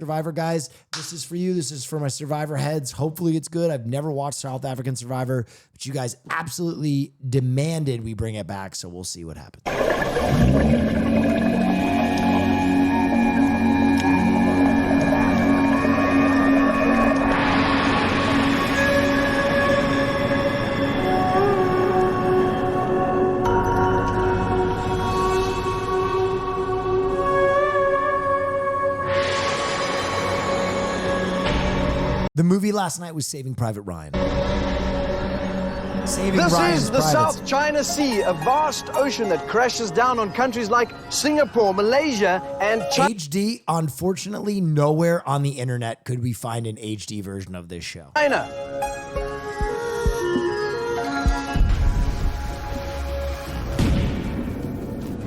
Survivor, guys. This is for you. This is for my Survivor heads. Hopefully it's good. I've never watched South African Survivor, but you guys absolutely demanded we bring it back, so we'll see what happens. The movie last night was Saving Private Ryan. Saving This Ryan's is the Privates. South China Sea, a vast ocean that crashes down on countries like Singapore, Malaysia, and China. HD, unfortunately, nowhere on the internet could we find an HD version of this show.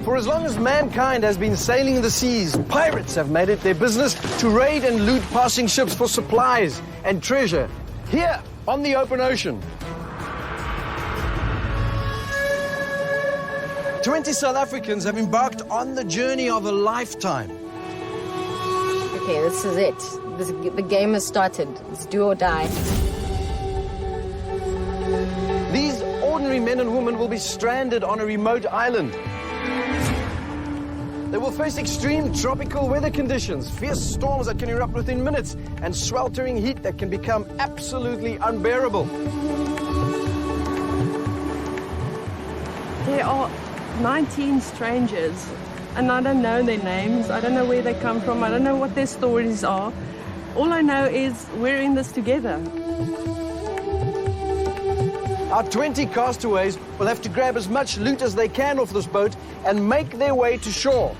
For as long as mankind has been sailing the seas, pirates have made it their business to raid and loot passing ships for supplies and treasure here on the open ocean. 20 South Africans have embarked on the journey of a lifetime. Okay, this is it. The game has started. It's do or die. These ordinary men and women will be stranded on a remote island. They will face extreme tropical weather conditions, fierce storms that can erupt within minutes, and sweltering heat that can become absolutely unbearable. There are 19 strangers, and I don't know their names. I don't know where they come from. I don't know what their stories are. All I know is we're in this together. Our 20 castaways will have to grab as much loot as they can off this boat and make their way to shore.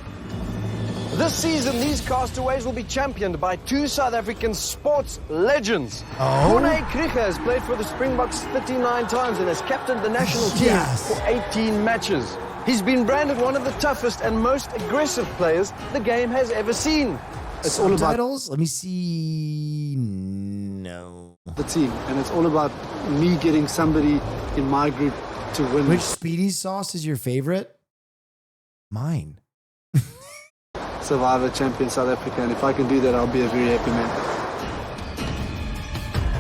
This season, these castaways will be championed by two South African sports legends. Corné Krige has played for the Springboks 39 times and has captained the national team for 18 matches. He's been branded one of the toughest and most aggressive players the game has ever seen. It's all about titles. Let me see. No. The team, and it's all about me getting somebody in my group to win. Which Speedy sauce is your favorite? Mine. Survivor champion South Africa, and if I can do that, I'll be a very happy man.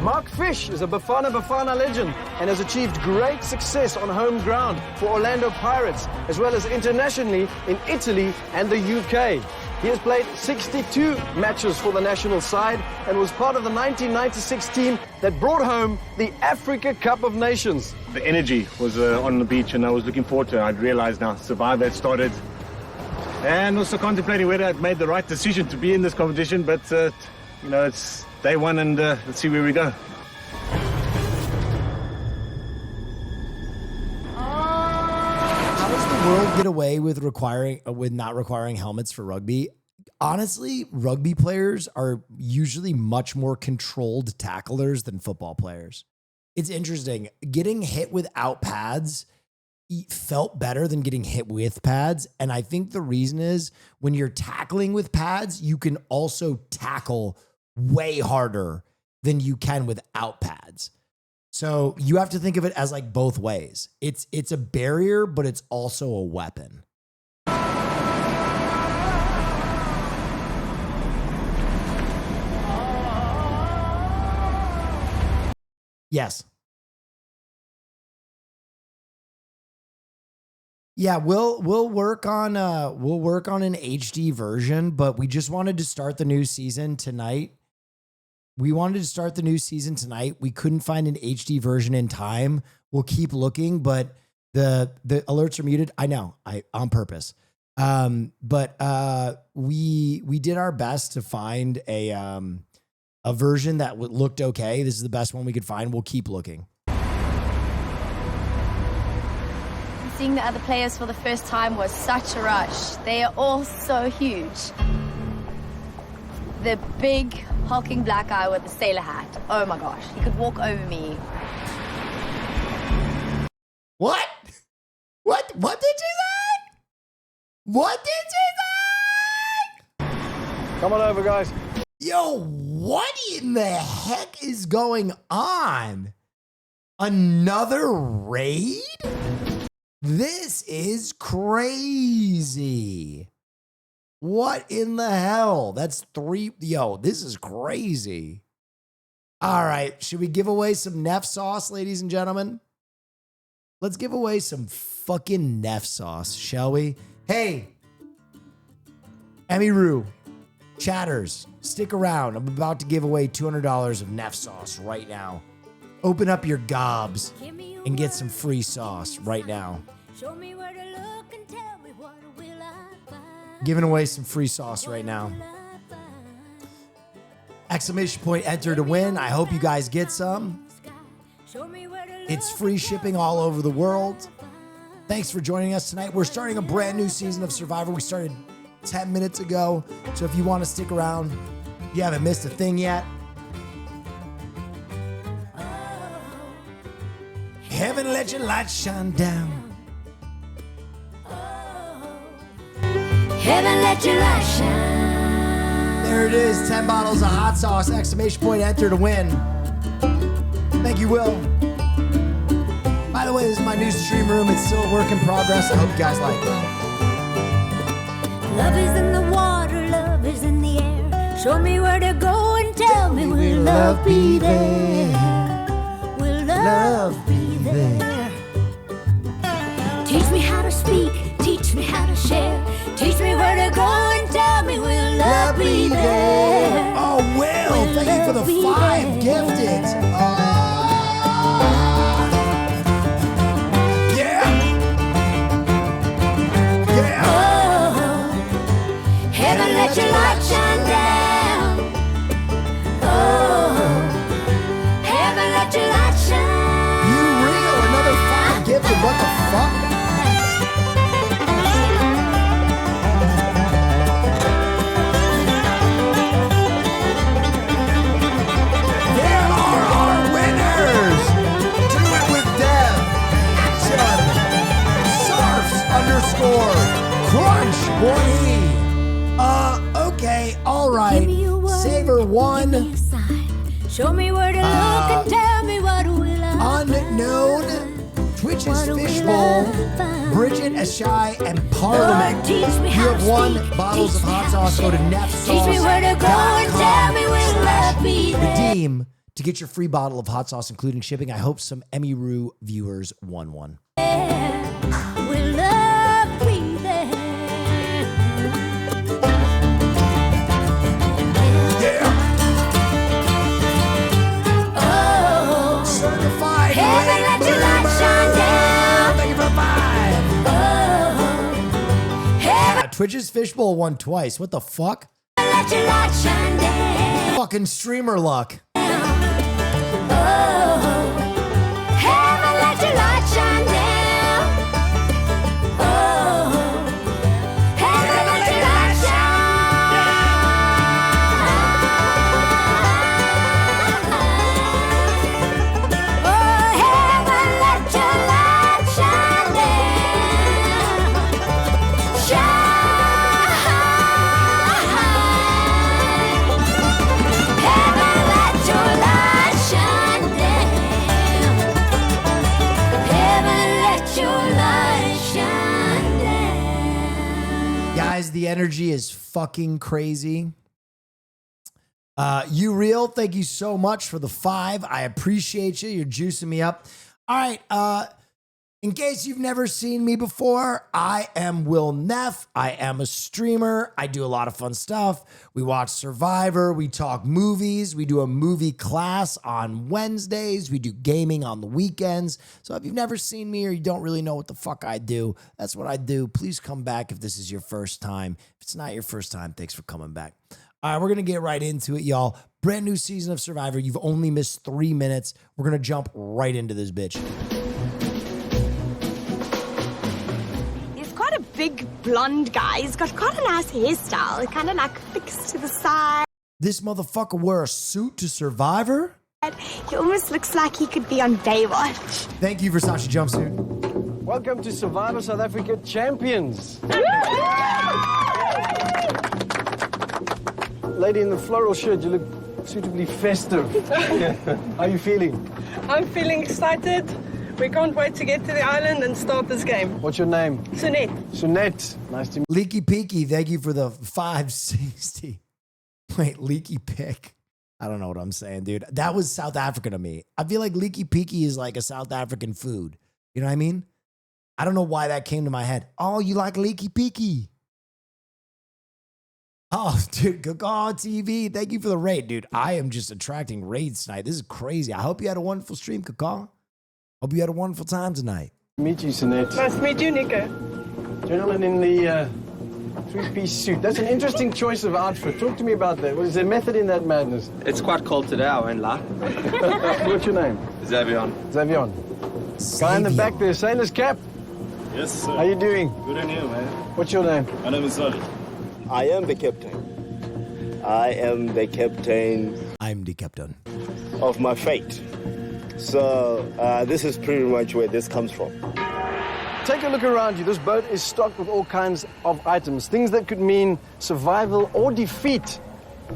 Mark Fish is a Bafana Bafana legend and has achieved great success on home ground for Orlando Pirates, as well as internationally in Italy and the UK. He has played 62 matches for the national side and was part of the 1996 team that brought home the Africa Cup of Nations. The energy was on the beach, and I was looking forward to it. I'd realized now Survivor had started, and also contemplating whether I'd made the right decision to be in this competition, but you know, it's day one, and let's see where we go. How does the world get away with not requiring helmets for rugby? Honestly, rugby players are usually much more controlled tacklers than football players. It's interesting. Getting hit without pads felt better than getting hit with pads. And I think the reason is when you're tackling with pads, you can also tackle way harder than you can without pads. So you have to think of it as like both ways. It's a barrier, but it's also a weapon. Yes. Yeah, we'll work on an HD version, but we just wanted to start the new season tonight. We couldn't find an HD version in time. We'll keep looking, but the alerts are muted. I know, on purpose. But we did our best to find a version that looked okay. This is the best one we could find. We'll keep looking. Seeing the other players for the first time was such a rush. They are all so huge. The big, hulking black guy with the sailor hat. Oh my gosh, he could walk over me. What? What did you say? What did you say? Come on over, guys. Yo, what in the heck is going on? Another raid? This is crazy. What in the hell? That's 3. Yo, this is crazy. All right. Should we give away some Neff sauce, ladies and gentlemen? Let's give away some fucking Neff sauce, shall we? Hey, Emmy Roo, chatters, stick around. I'm about to give away $200 of Neff sauce right now. Open up your gobs and get some free sauce right now. Show me where to look and tell me what will I find. Giving away some free sauce right now. Exclamation point enter to win. I hope you guys get some. It's free shipping all over the world. Thanks for joining us tonight. We're starting a brand new season of Survivor. We started 10 minutes ago. So if you want to stick around, you haven't missed a thing yet. Heaven, let your light shine down. Heaven, let your light shine. There it is, 10 bottles of hot sauce. Exclamation point enter to win. Thank you, Will. By the way, this is my new stream room. It's still a work in progress. I hope you guys like it. Love is in the water, love is in the air. Show me where to go and tell me will love be there? Will love be there? Teach me how to speak, teach me how to share. Teach me where to go and tell me will love be there? Oh, Will, thank you for the 5 gifted. Heaven, let your light shine down. Oh, heaven, let your light shine. You real, another 5 gifted. What the fuck? There are our winners. Do it with Dev, Action, Sarfs _ Crunch 1E. Okay, all right. Saver 1. Show me where to look and tell me what will I Unknown. Twitch's Fishbowl. Bridget, Ashai, and Parliament. You have won bottles of hot sauce. Go to Neff Sauce. Teach me where to go and tell me will I be there? Redeem to get your free bottle of hot sauce, including shipping. I hope some Emmy Roo viewers won one. Will love be there? Certified. Heaven, let your light shine down. Thank you for 5. Heaven, Twitch's Fishbowl won twice. What the fuck? let your light shine down. Fucking streamer luck. Heaven, let your light shine down. Heaven, let your light shine. Heaven, let your light shine down. Shine. Heaven, let your light shine down. Heaven, let your light shine down. Guys, the energy is fucking crazy. You real, thank you so much for the 5. I appreciate you. You're juicing me up. All right. In case you've never seen me before, I am Will Neff. I am a streamer. I do a lot of fun stuff. We watch Survivor. We talk movies. We do a movie class on Wednesdays. We do gaming on the weekends. So if you've never seen me or you don't really know what the fuck I do, that's what I do. Please come back if this is your first time. If it's not your first time, thanks for coming back. All right, we're going to get right into it, y'all. Brand new season of Survivor. You've only missed 3 minutes. We're going to jump right into this bitch. He's quite a big blonde guy. He's got quite a nice hairstyle. Kind of like fixed to the side. This motherfucker wear a suit to Survivor? He almost looks like he could be on Baywatch. Thank you, Versace jumpsuit. Welcome to Survivor South Africa Champions. Lady in the floral shirt, you look suitably festive. How are you feeling? I'm feeling excited. We can't wait to get to the island and start this game. What's your name? Sunette. Sunette. Nice to meet you. Leaky Peaky, thank you for the 560. Wait, Leaky Pick. I don't know what I'm saying, dude. That was South African to me. I feel like Leaky Peaky is like a South African food. You know what I mean? I don't know why that came to my head. Oh, you like Leaky Peaky? Oh, dude, Gaga TV, thank you for the raid, dude. I am just attracting raids tonight. This is crazy. I hope you had a wonderful stream, Gaga. Hope you had a wonderful time tonight. Meet you, Sunette. Nice to meet you, Nico. Gentleman in the three-piece suit. That's an interesting choice of outfit. Talk to me about that. What is there method in that madness? It's quite cold today, I won't lie. What's your name? Xavion. Xavion. Guy in the back there, sailor's cap. Yes, sir. How you doing? Good and you, man. What's your name? My name is Solid. I am the captain. I am the captain. I'm the captain. Of my fate. So this is pretty much where this comes from. Take a look around you. This boat is stocked with all kinds of items, things that could mean survival or defeat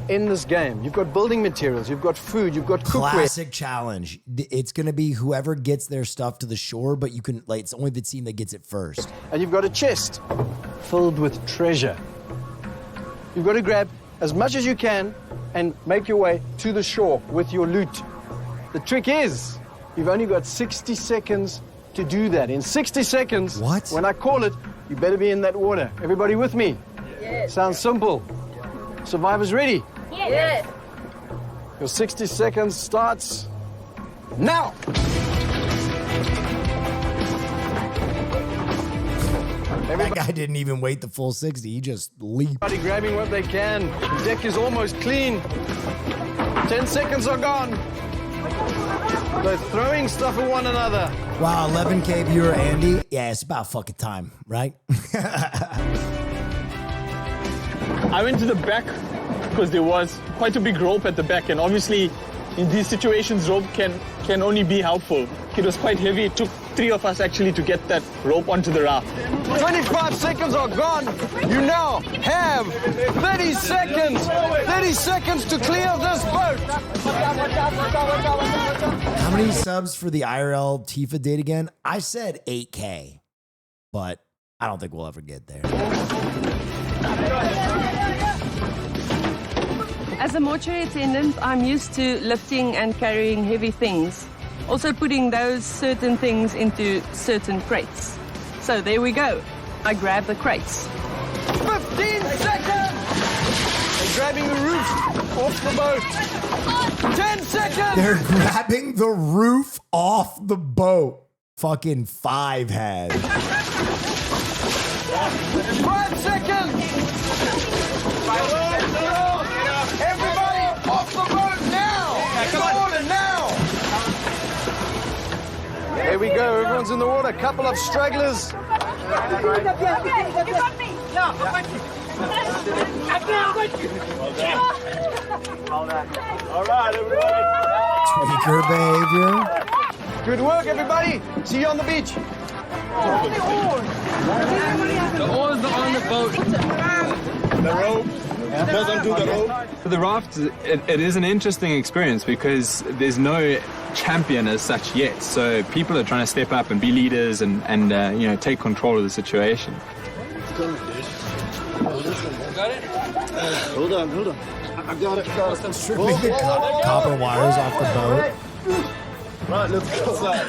in this game. You've got building materials, you've got food, you've got cookware. Classic challenge. It's going to be whoever gets their stuff to the shore, but you can, like, it's only the team that gets it first. And you've got a chest filled with treasure. You've got to grab as much as you can and make your way to the shore with your loot. The trick is, you've only got 60 seconds to do that. In 60 seconds, when I call it, you better be in that water. Everybody with me? Yes. Sounds simple. Survivors ready? Yes. Your 60 seconds starts now. That guy didn't even wait the full 60. He just leaped. Everybody grabbing what they can. The deck is almost clean. 10 seconds are gone. They're throwing stuff at one another. Wow, 11K viewer Andy. Yeah, it's about fucking time, right? I went to the back because there was quite a big rope at the back, and obviously in these situations rope can only be helpful. It was quite heavy. It took 3 of us actually to get that rope onto the raft. 25 seconds are gone. You now have 30 seconds. 30 seconds to clear this boat. How many subs for the IRL Tifa date again? I said 8K, but I don't think we'll ever get there. As a mortuary attendant, I'm used to lifting and carrying heavy things. Also putting those certain things into certain crates. So there we go. I grab the crates. 15 seconds! They're grabbing the roof off the boat. 10 seconds! They're grabbing the roof off the boat. Fucking 5 head. 5 seconds! Everybody off the boat now! Come on, now! There we go, everyone's in the water. Couple of stragglers. All right, everybody. Tweaker behavior. Good work, everybody. See you on the beach. The oars are on the boat. The rope. Goes onto the rope. For the raft, it is an interesting experience because there's no champion as such yet. So people are trying to step up and be leaders and you know, take control of the situation. Got it? Hold on. I got it. Stripping the copper wires off the boat. Right, let's go outside.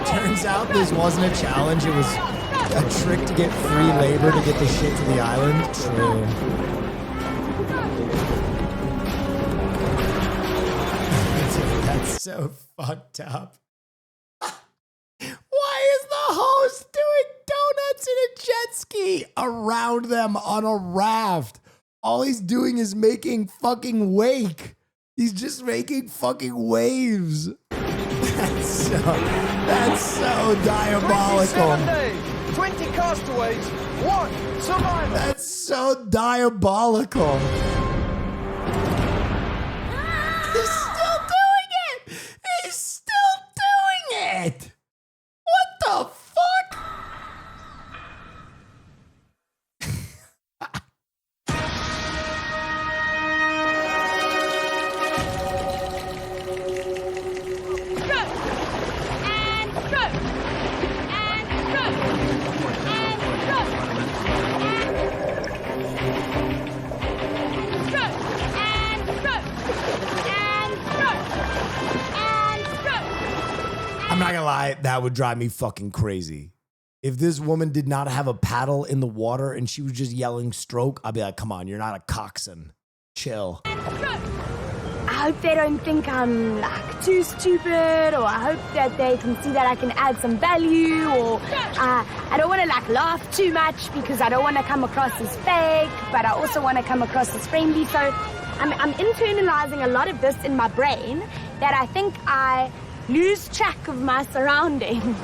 Turns out this wasn't a challenge. It was a trick to get free labor to get the shit to the island. True. That's so fucked up. Why is the host doing donuts in a jet ski around them on a raft? All he's doing is making fucking wake. He's just making fucking waves. That's so diabolical. 20 castaways, 1 survivor. That's so diabolical. He's still doing it. He's still doing it. What the fuck? That would drive me fucking crazy. If this woman did not have a paddle in the water and she was just yelling stroke, I'd be like, come on, you're not a coxswain. Chill. I hope they don't think I'm like too stupid, or I hope that they can see that I can add some value, or I don't want to like laugh too much because I don't want to come across as fake, but I also want to come across as friendly. So I'm internalizing a lot of this in my brain that I think I lose track of my surroundings.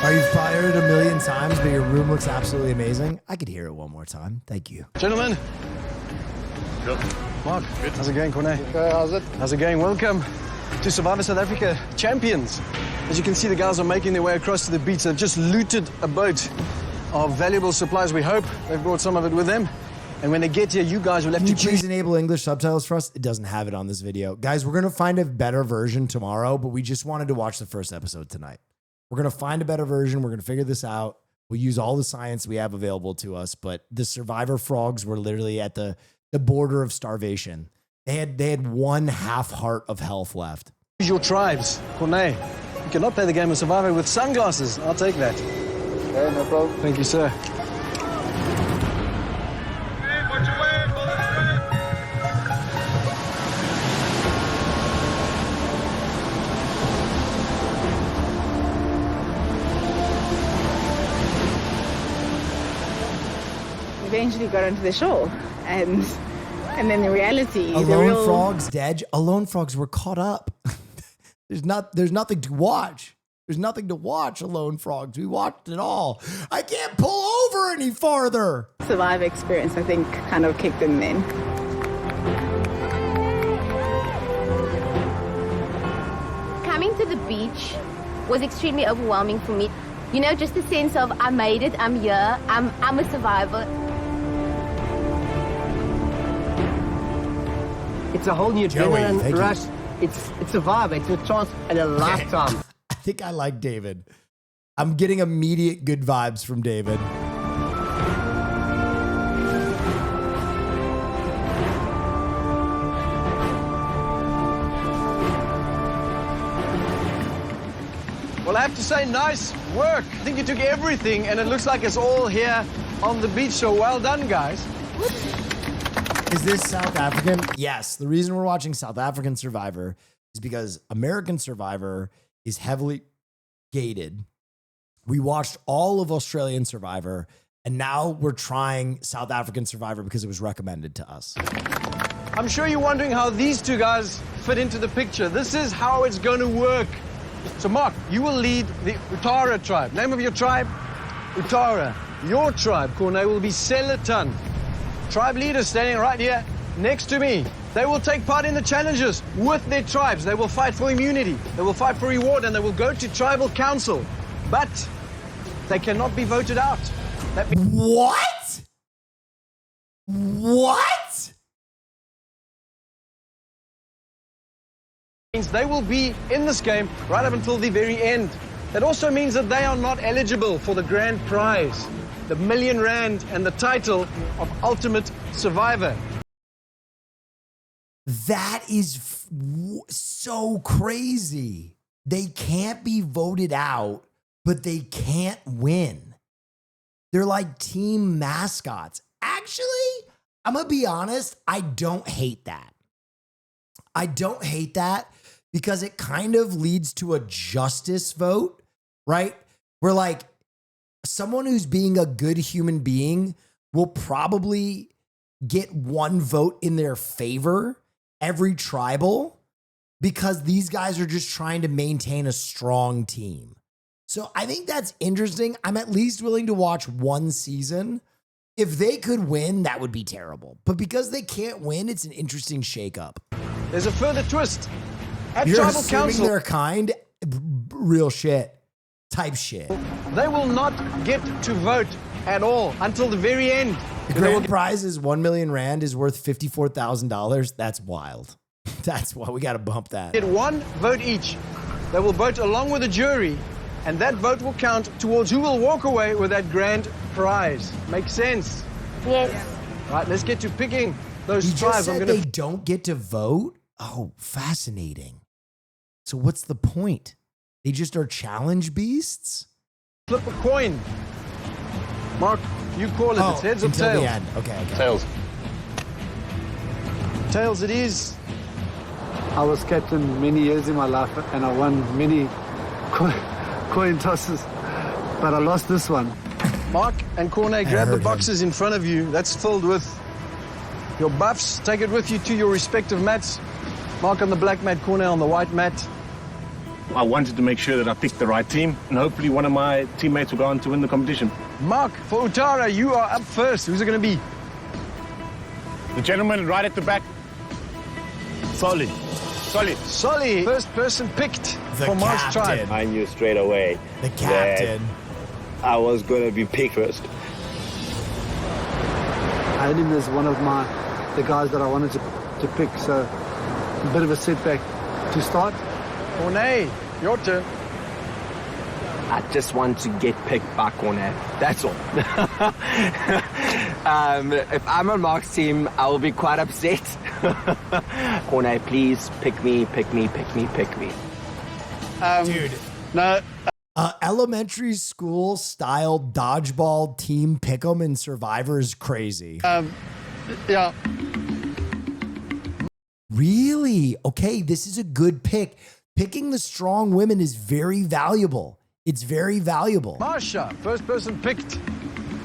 Are you fired a million times, but your room looks absolutely amazing? I could hear it one more time. Thank you. Gentlemen. Mark, how's it going, Corné? How's it going? Welcome to Survivor South Africa Champions. As you can see, the guys are making their way across to the beach. They've just looted a boat of valuable supplies. We hope they've brought some of it with them. And when they get here, you guys will have Can you to please enable English subtitles for us? It doesn't have it on this video. Guys, we're going to find a better version tomorrow, but we just wanted to watch the first episode tonight. We're going to find a better version. We're going to figure this out. We'll use all the science we have available to us, but the Survivor frogs were literally at the border of starvation. They had one half heart of health left. Use your tribes, Corné. You cannot play the game of Survivor with sunglasses. I'll take that. Yeah, no problem. Thank you, sir. Eventually got onto the shore, and then the reality. Alone frogs dead. Alone frogs were caught up. There's nothing to watch. There's nothing to watch. Alone frogs. We watched it all. I can't pull over any farther. Survivor experience, I think, kind of kicked in then. Coming to the beach was extremely overwhelming for me. You know, just the sense of I made it, I'm here, I'm a survivor. It's a whole new adrenaline rush. It's a vibe. It's a chance in a lifetime. I think I like David. I'm getting immediate good vibes from David. Well, I have to say, nice work. I think you took everything, and it looks like it's all here on the beach, so well done, guys. Is this South African? Yes. The reason we're watching South African Survivor is because American Survivor is heavily gated. We watched all of Australian Survivor, and now we're trying South African Survivor because it was recommended to us. I'm sure you're wondering how these two guys fit into the picture. This is how it's going to work. So, Mark, you will lead the Utara tribe. Name of your tribe? Utara. Your tribe, Corné, will be Seletan. Tribe leaders standing right here next to me. They will take part in the challenges with their tribes. They will fight for immunity. They will fight for reward, and they will go to tribal council. But they cannot be voted out. What? What? Means they will be in this game right up until the very end. That also means that they are not eligible for the grand prize, the R1 million and the title of Ultimate Survivor. That is so crazy. They can't be voted out, but they can't win. They're like team mascots. Actually, I'm going to be honest, I don't hate that. I don't hate that because it kind of leads to a justice vote, right? Where like someone who's being a good human being will probably get one vote in their favor every tribal because these guys are just trying to maintain a strong team. So I think that's interesting. I'm at least willing to watch one season. If they could win, that would be terrible. But because they can't win, it's an interesting shakeup. There's a further twist. At You're tribal assuming council, they're kind? Real shit. Type shit. they will not get to vote at all until the very end. The grand prize is 1 million rand is worth $54,000. That's wild. That's why we got to bump that. Get one vote each. They will vote along with the jury, and that vote will count towards who will walk away with that grand prize. Makes sense? Yes. Right, let's get to picking those You just tribes. said they don't get to vote? Oh, fascinating. So what's the point? They just are challenge beasts. Flip a coin. Mark, you call it. It's heads or until tails? the end. Okay. Tails. Tails it is. I was captain many years in my life, and I won many coin tosses, but I lost this one. Mark and Cornet, grab the boxes in front of you. That's filled with your buffs. Take it with you to your respective mats. Mark on the black mat, Cornet on the white mat. I wanted to make sure that I picked the right team, and hopefully one of my teammates will go on to win the competition. Mark, for Utara, you are up first. Who's it going to be? The gentleman right at the back. Solly. Solly, first person picked The for Mark's tribe. captain. I knew straight away The captain. that I was going to be picked first. I had him as one of the guys that I wanted to pick, so a bit of a setback to start. Cornet, your turn. I just want to get picked by Cornet. That's all. If I'm on Mark's team, I will be quite upset. Cornet, please pick me. Dude. No. Elementary school style dodgeball team pick'em and Survivor is crazy. Yeah. Really? Okay, this is a good pick. Picking the strong women is very valuable. It's very valuable. Marsha, first person picked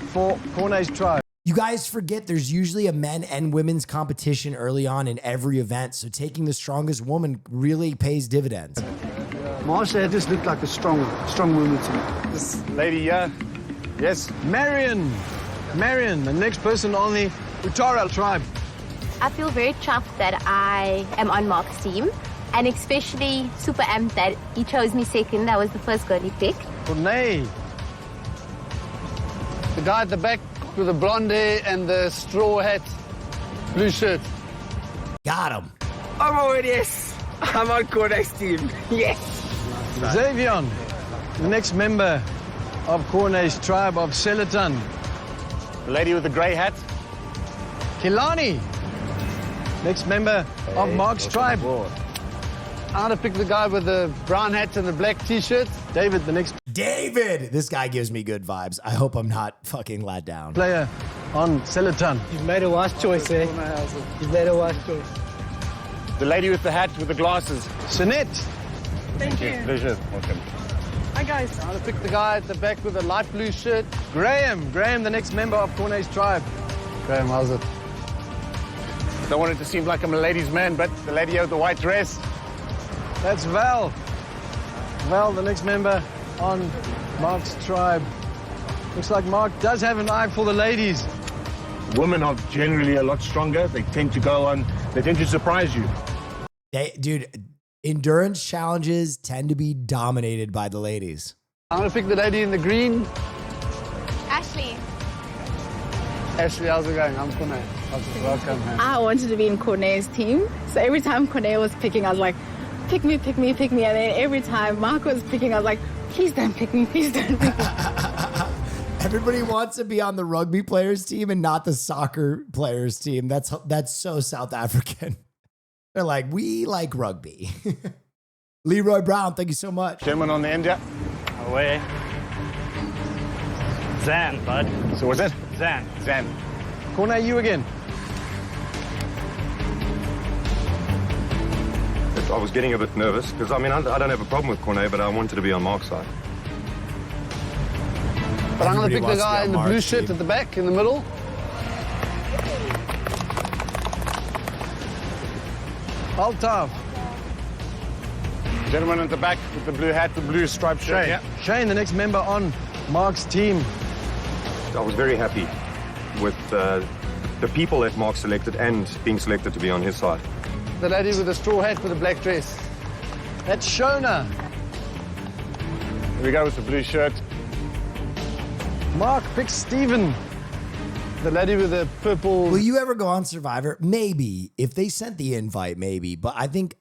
for Cornet's tribe. You guys forget there's usually a men and women's competition early on in every event, so taking the strongest woman really pays dividends. Marsha just looked like a strong woman to me. This lady here. Yes. Marion, the next person on the Utara tribe. I feel very chuffed that I am on Mark's team, and especially super amped that he chose me second. That was the first girl he picked. Cornet, The guy at the back with the blonde hair and the straw hat, blue shirt. Got him. I'm on, yes. I'm on Cornet's team. Yes. Xavion, the next member of Cornet's tribe of Seletan. The lady with the grey hat. Kilani, next member of Mark's tribe. I'm gonna pick the guy with the brown hat and the black t-shirt. David, the next David! This guy gives me good vibes. I hope I'm not fucking let down. player on Seletan. You've made a wise choice, eh? You've made a wise choice. The lady with the hat with the glasses. Sinette, Thank you. Pleasure. Welcome. Hi, guys. I'm gonna pick the guy at the back with the light blue shirt. Graham, the next member of Cornet's tribe. Graham, how's it? Don't want it to seem like I'm a ladies' man, but the lady with the white dress. That's Val. Val, the next member on Mark's tribe. Looks like Mark does have an eye for the ladies. Women are generally a lot stronger. They tend to surprise you. Dude, endurance challenges tend to be dominated by the ladies. I'm gonna pick the lady in the green. Ashley. Ashley, how's it going? I'm Cornet. Welcome, man. I wanted to be in Cornet's team. So every time Cornet was picking, I was like, pick me. And then every time Mark was picking, I was like, please don't pick me. Everybody wants to be on the rugby players team and not the soccer players team. That's so South African. They're like, we like rugby. Leroy Brown, thank you so much. Gentleman on the end, yeah. Away. Zan, bud. So what's that? Zan. Cornet, you again. I was getting a bit nervous because, I mean, I don't have a problem with Cornet, but I wanted to be on Mark's side. But I'm Everybody gonna pick the wants to guy be in the on blue Mark's shirt team. at the back, in the middle. Altav. Gentleman at the back with the blue hat, the blue striped shirt. Shane. Yeah. Shane, the next member on Mark's team. I was very happy with the people that Mark selected and being selected to be on his side. The lady with the straw hat with the black dress. That's Shona. Here we go with the blue shirt. Mark picks Stephen. The lady with the purple. Will you ever go on Survivor? Maybe. If they sent the invite, maybe. But I think,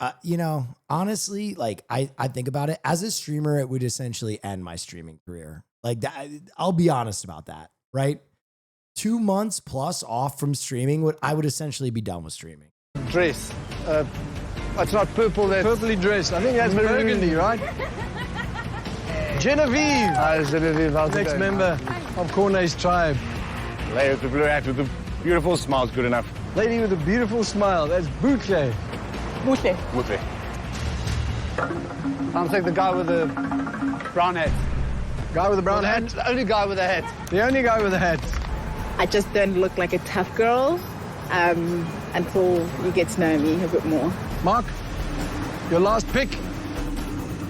honestly, like, I think about it. As a streamer, it would essentially end my streaming career. Like, that, I'll be honest about that, right? 2 months plus off from streaming, I would essentially be done with streaming. Dress. It's not purple. That's Purpley dressed. I think that's maroon. burgundy, right? Genevieve. Hi, Genevieve. How's it Next going? member of Cornet's tribe. Lady with the blue hat with the beautiful smile is good enough. Lady with a beautiful smile. That's Boutle. Muhle. Muhle. I'll take the guy with the brown hat. Guy with the brown hat? The only guy with a hat. The only guy with a hat. I just don't look like a tough girl until you get to know me a bit more. Mark, your last pick.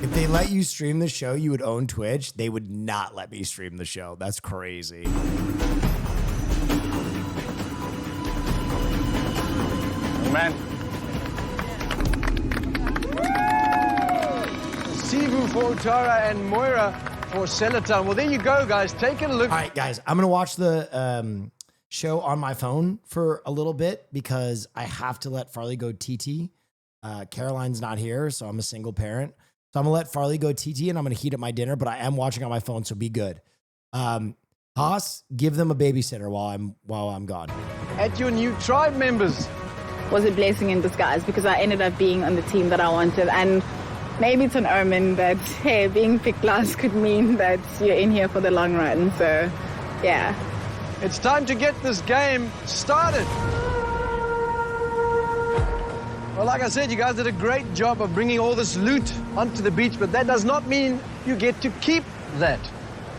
If they let you stream the show, you would own Twitch. They would not let me stream the show. That's crazy. Man. Sivu for Utara and Moira for Selatan. Well, there you go, guys. Take a look. All right, guys, I'm going to watch the show on my phone for a little bit because I have to let Farley go TT. Caroline's not here, so I'm a single parent. So I'm going to let Farley go TT, and I'm going to heat up my dinner, but I am watching on my phone, so be good. Haas, give them a babysitter while I'm gone. At your new tribe members. Was a blessing in disguise because I ended up being on the team that I wanted, and maybe it's an omen that, hey, being picked last could mean that you're in here for the long run. So, yeah. It's time to get this game started. Well, like I said, you guys did a great job of bringing all this loot onto the beach, but that does not mean you get to keep that.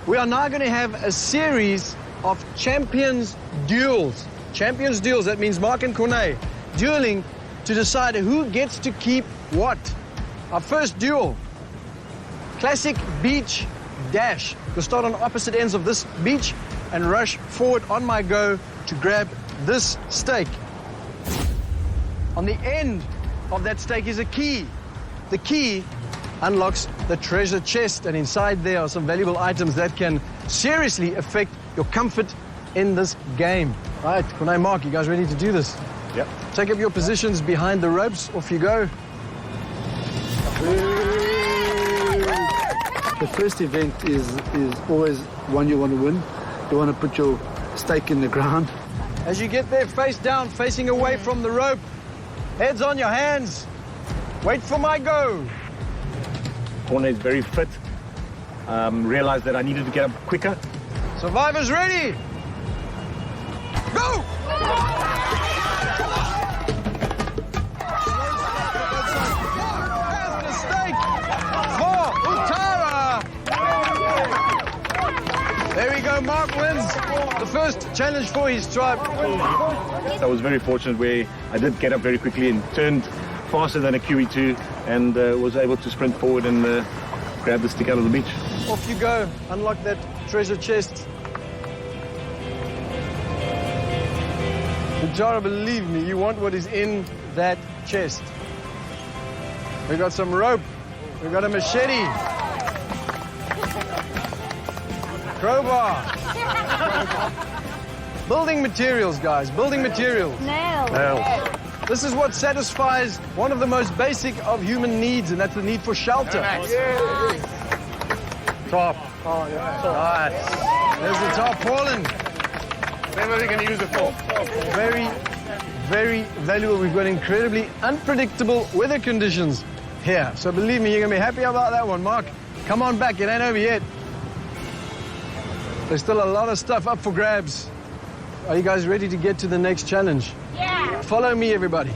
We are now going to have a series of champions duels. Champions duels, that means Mark and Cornet dueling to decide who gets to keep what. Our first duel, classic beach dash. You'll start on opposite ends of this beach and rush forward on my go to grab this stake. On the end of that stake is a key. The key unlocks the treasure chest, and inside there are some valuable items that can seriously affect your comfort in this game. All right, Cornet, Mark, you guys ready to do this? Yep. Take up your positions behind the ropes. Off you go. The first event is always one you want to win. You want to put your stake in the ground. As you get there, face down, facing away from the rope. Heads on your hands. Wait for my go. Cornet is very fit. Realized that I needed to get up quicker. Survivors ready. Go! There's the stake for Utara. There we go. Mark wins the first challenge for his tribe. I was very fortunate where I did get up very quickly and turned faster than a QE2 and was able to sprint forward and grab the stick out of the beach. Off you go. Unlock that treasure chest. Utara, believe me, you want what is in that chest. We got some rope. We got a machete. Crowbar. Building materials, guys. Building materials. Nails. This is what satisfies one of the most basic of human needs, and that's the need for shelter. Top. Oh, yeah. Nice. There's the tarpaulin. Whatever we can use it for. Very, very valuable. We've got incredibly unpredictable weather conditions here. So believe me, you're going to be happy about that one. Mark, come on back. It ain't over yet. There's still a lot of stuff up for grabs. Are you guys ready to get to the next challenge? Yeah. Follow me, everybody.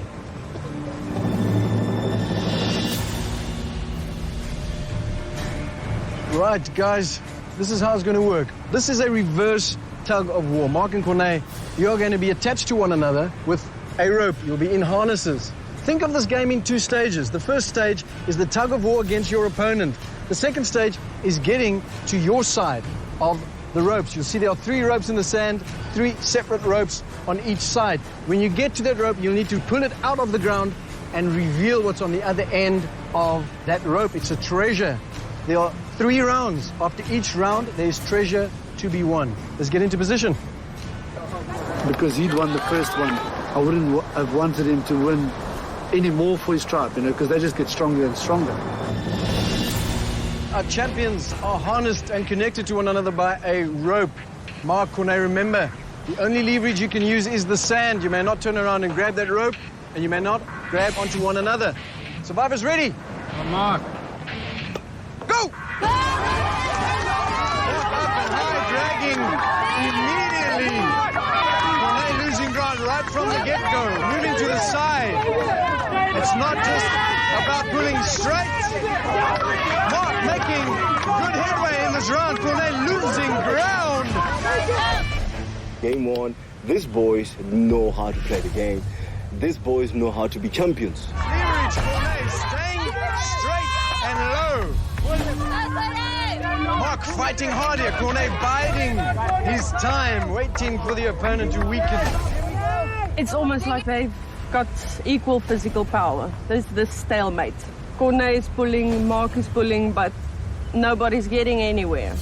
Right, guys, this is how it's going to work. This is a reverse tug of war. Mark and Cornet, you're going to be attached to one another with a rope. You'll be in harnesses. Think of this game in two stages. The first stage is the tug of war against your opponent. The second stage is getting to your side of the ropes. You'll see there are 3 ropes in the sand, 3 separate ropes on each side. When you get to that rope, you'll need to pull it out of the ground and reveal what's on the other end of that rope. It's a treasure. There are 3 rounds. After each round, there's treasure to be won. Let's get into position. Because he'd won the first one, I wouldn't have wanted him to win any more for his tribe, because they just get stronger and stronger. Our champions are harnessed and connected to one another by a rope. Mark, Cornet, remember, the only leverage you can use is the sand. You may not turn around and grab that rope, and you may not grab onto one another. Survivors ready? Mark. Go! from the get-go, moving to the side. It's not just about pulling straight. Mark making good headway in this round. Cornet losing ground. Game one, these boys know how to play the game. These boys know how to be champions. Leverage, Cornet staying straight and low. Mark fighting hard here. Cornet biding his time, waiting for the opponent to weaken. It's almost like they've got equal physical power. There's this stalemate. Cornet is pulling, Mark is pulling, but nobody's getting anywhere.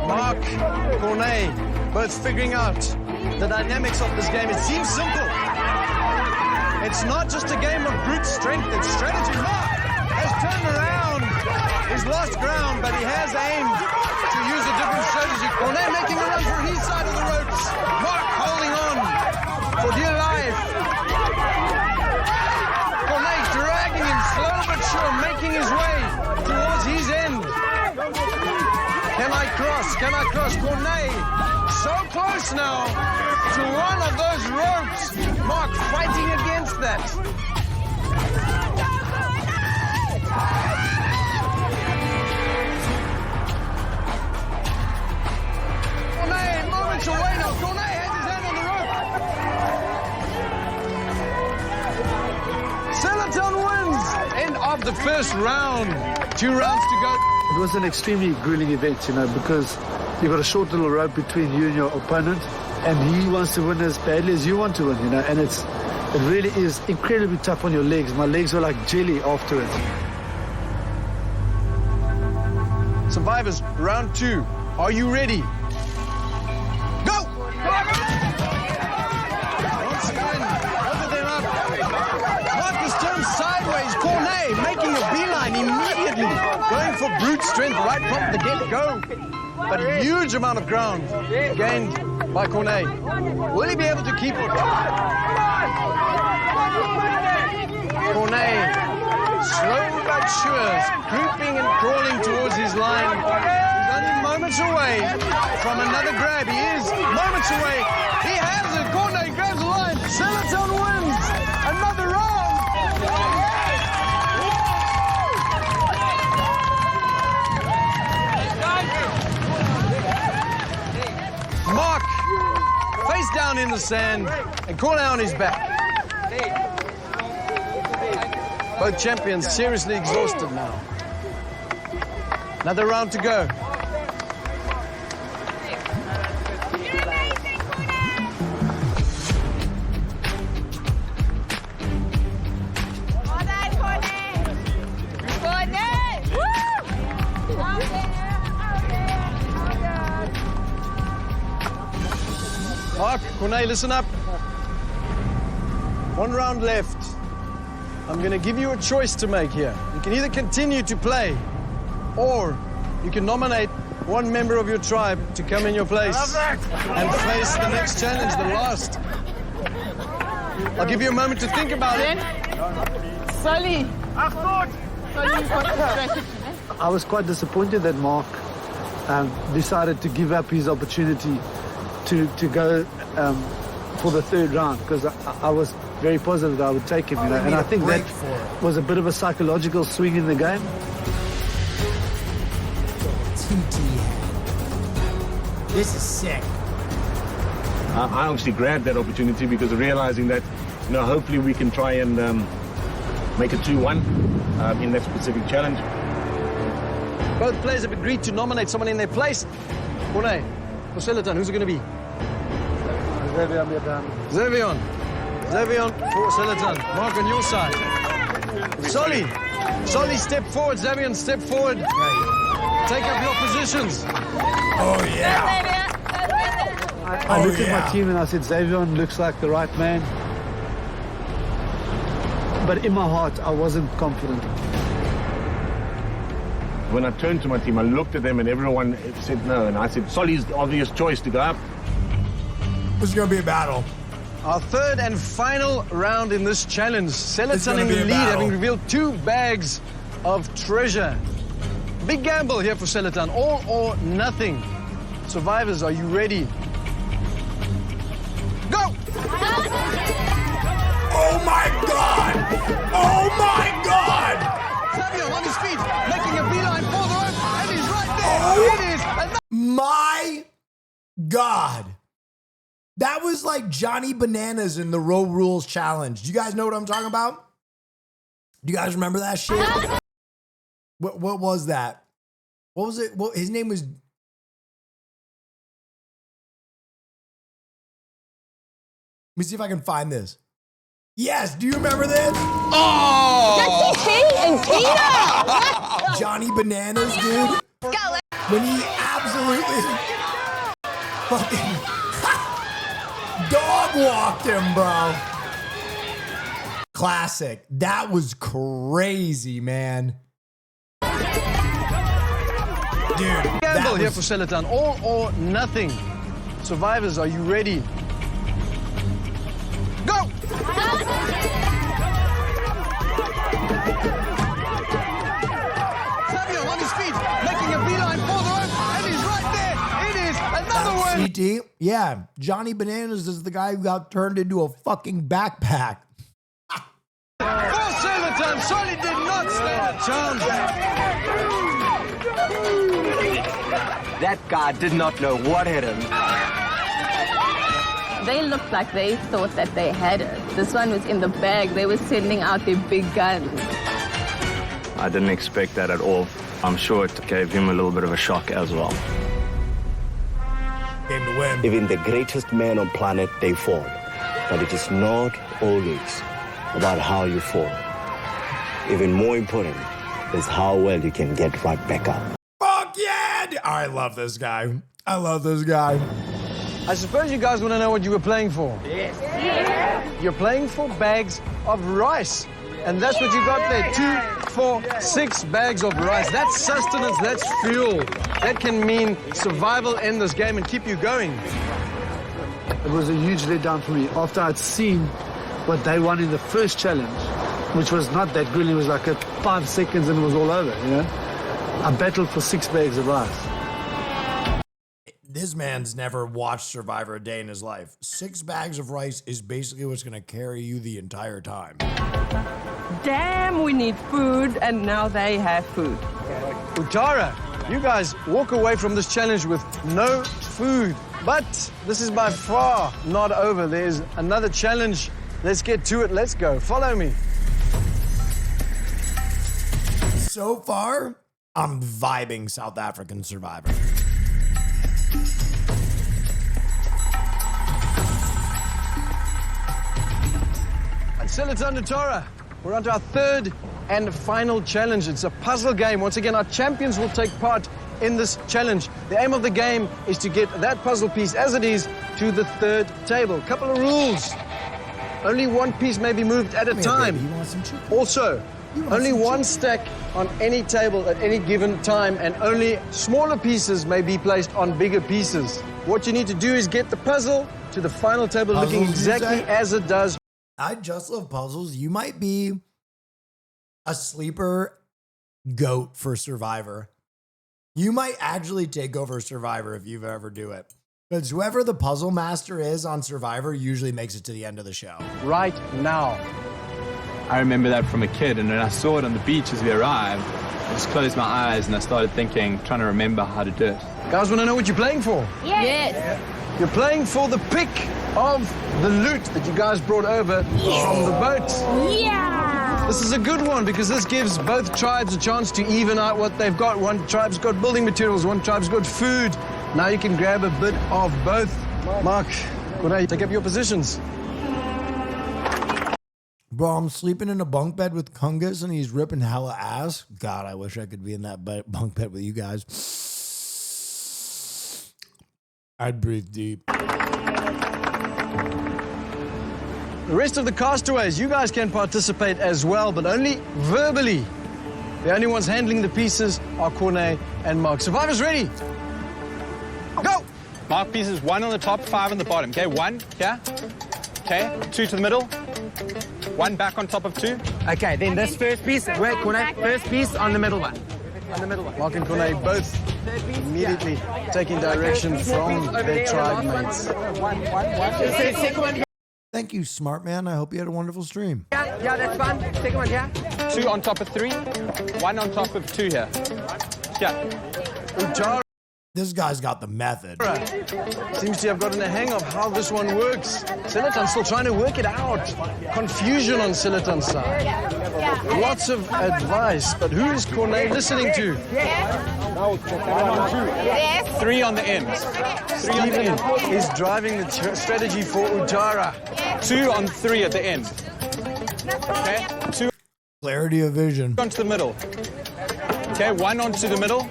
Mark, Cornet, both figuring out the dynamics of this game. It seems simple. It's not just a game of brute strength, it's strategy. Mark has turned around. He's lost ground, but he has aimed to use a different strategy. Cornet making a run for his side of the ropes. Mark holding on for dear life. Cornet dragging him slow but sure, making his way towards his end. Can I cross? Can I cross? Cornet so close now to one of those ropes. Mark fighting against that. Cornet, moments away now. Cornet has his hand on the rope. Seleton wins. End of the first round. 2 rounds to go. It was an extremely grueling event, because you've got a short little rope between you and your opponent, and he wants to win as badly as you want to win, and it really is incredibly tough on your legs. My legs were like jelly after it. Survivors, round 2. Are you ready? Go! Once again, both of them up. Marcus turns sideways. Cornet making a beeline immediately. Going for brute strength right from the get-go. But a huge amount of ground gained by Cornet. Will he be able to keep it? Cornet, slow but sure, creeping and crawling towards his line. He's only moments away from another grab. He is moments away. He has it. Cornet grabs the line. Seleton wins another round. Mark, face down in the sand, and Cornet on his back. Both champions seriously exhausted now. Another round to go. Mark, Cornet, listen up. 1 round left. I'm going to give you a choice to make here. You can either continue to play, or you can nominate one member of your tribe to come in your place and face the next challenge, the last. I'll give you a moment to think about it. Sully. I was quite disappointed that Mark decided to give up his opportunity to go for the 3rd round, because I was very positive that I would take him, and I think that was a bit of a psychological swing in the game. This is sick. I obviously grabbed that opportunity because of realizing that, hopefully we can try and make it 2-1 in that specific challenge. Both players have agreed to nominate someone in their place. Cornet, for Seleton, who's it going to be? Xavion. Xavion for Seleton. Mark on your side. Solly. Solly, step forward. Xavion, step forward. Take up your positions. Oh, yeah. I looked at my team and I said, Xavion looks like the right man. But in my heart, I wasn't confident. When I turned to my team, I looked at them and everyone said no. And I said, Solly's the obvious choice to go up. This is going to be a battle. Our third and final round in this challenge. Seletan in be the a lead, battle. having revealed 2 bags of treasure. Big gamble here for Seletan. All or nothing. Survivors, are you ready? Go! Oh my God! Oh my God! Savion on his feet, making a beeline for the rope, and he's right there. Oh. It is. My God. That was like Johnny Bananas in the Row Rules Challenge. Do you guys know what I'm talking about? Do you guys remember that shit? What was that? What was it? What his name was? Let me see if I can find this. Yes, do you remember this? Oh! Jackie T and Tina! Johnny Bananas, dude. When he absolutely fucking dog walked him, bro. Classic. That was crazy, man. Dude, Gamble here for Seletan. All or nothing. Survivors, are you ready? Go! Savion on his feet, making a beeline for the rope, and he's right there. It is another one. CT? Yeah, Johnny Bananas is the guy who got turned into a fucking backpack. For Seletan, Solly did not stand a chance. That guy did not know what hit him. They looked like they thought that they had it. This one was in the bag. They were sending out their big guns. I didn't expect that at all. I'm sure it gave him a little bit of a shock as well. Game to win. Even the greatest man on planet, they fall. But it is not always about how you fall. Even more important is how well you can get right back up. Fuck yeah! I love this guy. I love this guy. I suppose you guys want to know what you were playing for. Yes. You're playing for bags of rice. And that's what you got there. 2, 4, 6 bags of rice. That's sustenance, that's fuel. That can mean survival in this game and keep you going. It was a huge letdown for me after I'd seen what they won in the first challenge, which was not that good. It was like 5 seconds and it was all over, you know? I battled for 6 bags of rice. This man's never watched Survivor a day in his life. 6 bags of rice is basically what's going to carry you the entire time. Damn, we need food, and now they have food. Utara, you guys walk away from this challenge with no food. But this is by far not over. There's another challenge. Let's get to it. Let's go. Follow me. So far, I'm vibing South African Survivor. Seletan Utara, we're on to our third and final challenge. It's a puzzle game. Once again, our champions will take part in this challenge. The aim of the game is to get that puzzle piece as it is to the third table. Couple of rules. Only one piece may be moved at a time. Also, only one stack on any table at any given time, and only smaller pieces may be placed on bigger pieces. What you need to do is get the puzzle to the final table looking exactly as it does. I just love puzzles. You might be a sleeper goat for Survivor. You might actually take over Survivor if you ever do it. Because whoever the puzzle master is on Survivor usually makes it to the end of the show. Right now. I remember that from a kid, and when I saw it on the beach as we arrived, I just closed my eyes and I started thinking, trying to remember how to do it. Guys, want to know what you're playing for? Yes. You're playing for the pick of the loot that you guys brought over from the boat. Yeah! This is a good one because this gives both tribes a chance to even out what they've got. One tribe's got building materials, one tribe's got food. Now you can grab a bit of both. Mark, Kone, take up your positions. Bro, I'm sleeping in a bunk bed with Kungus and he's ripping hella ass. God, I wish I could be in that bunk bed with you guys. I'd breathe deep. The rest of the castaways, you guys can participate as well, but only verbally. The only ones handling the pieces are Kone and Mark. Survivors ready? Go! Mark pieces, 1 on the top, 5 on the bottom. Okay, 1, yeah? Okay, 2 to the middle. 1 back on top of 2. Okay, then this first piece, wait, Corne, first piece on the middle one. On the middle one. Mark and Corne both immediately taking direction from their tribe mates. Thank you, smart man. I hope you had a wonderful stream. Yeah, that's fine. Second one, yeah. 2 on top of 3. 1 on top of 2 here. Yeah. This guy's got the method. Seems to have gotten a hang of how this one works. Silatan's still trying to work it out. Confusion on Silatan's side. Lots of advice, but who is Corne listening to? 3 on the ends. 3 on the Stephen end. is driving the strategy for Ujara. 2 on 3 at the end. Okay, 2 Clarity of vision. onto the middle. Okay, 1 onto the middle.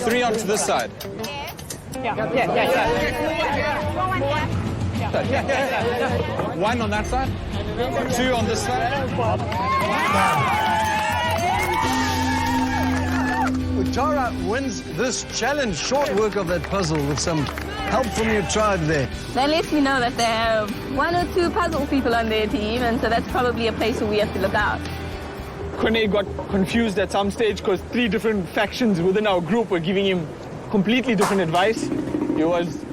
3 onto this side. Yeah. 1 on that side. 2 on this side. Ujara wins this challenge. Short work of that puzzle with some help from your tribe there. That lets me know that they have 1 or 2 puzzle people on their team, and so that's probably a place where we have to look out. Corne got confused at some stage because 3 different factions within our group were giving him completely different advice. It was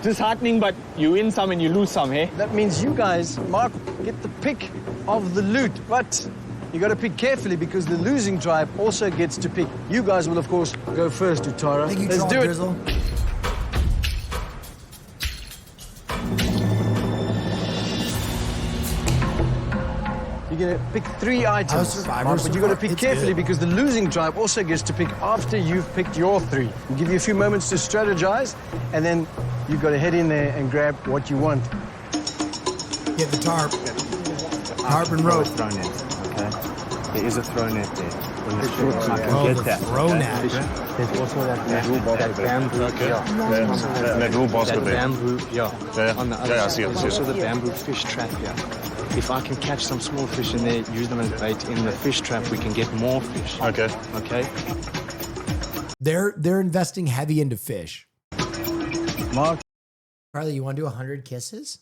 disheartening, but you win some and you lose some, hey? That means you guys, Mark, get the pick of the loot, but you got to pick carefully because the losing tribe also gets to pick. You guys will, of course, go first, Utara. Thank you, Let's Troll do it. Drizzle. You're going to pick 3 items, Mark, but you got to pick carefully because the losing tribe also gets to pick after you've picked your 3. We'll give you a few moments to strategize, and then you've got to head in there and grab what you want. Get the tarp. Tarp and rope. Throw net, okay? There is a throw net there. I can Oh, get the that. throw net. There's also that bamboo. Okay. Yeah. That little basket That there. bamboo, Yeah. on the other Yeah, I side. see it, I There's see it. also the bamboo fish trap here. If I can catch some small fish in there, use them as bait in the fish trap, we can get more fish. Okay. Okay? They're investing heavy into fish. Mark. Carly, you want to do 100 kisses?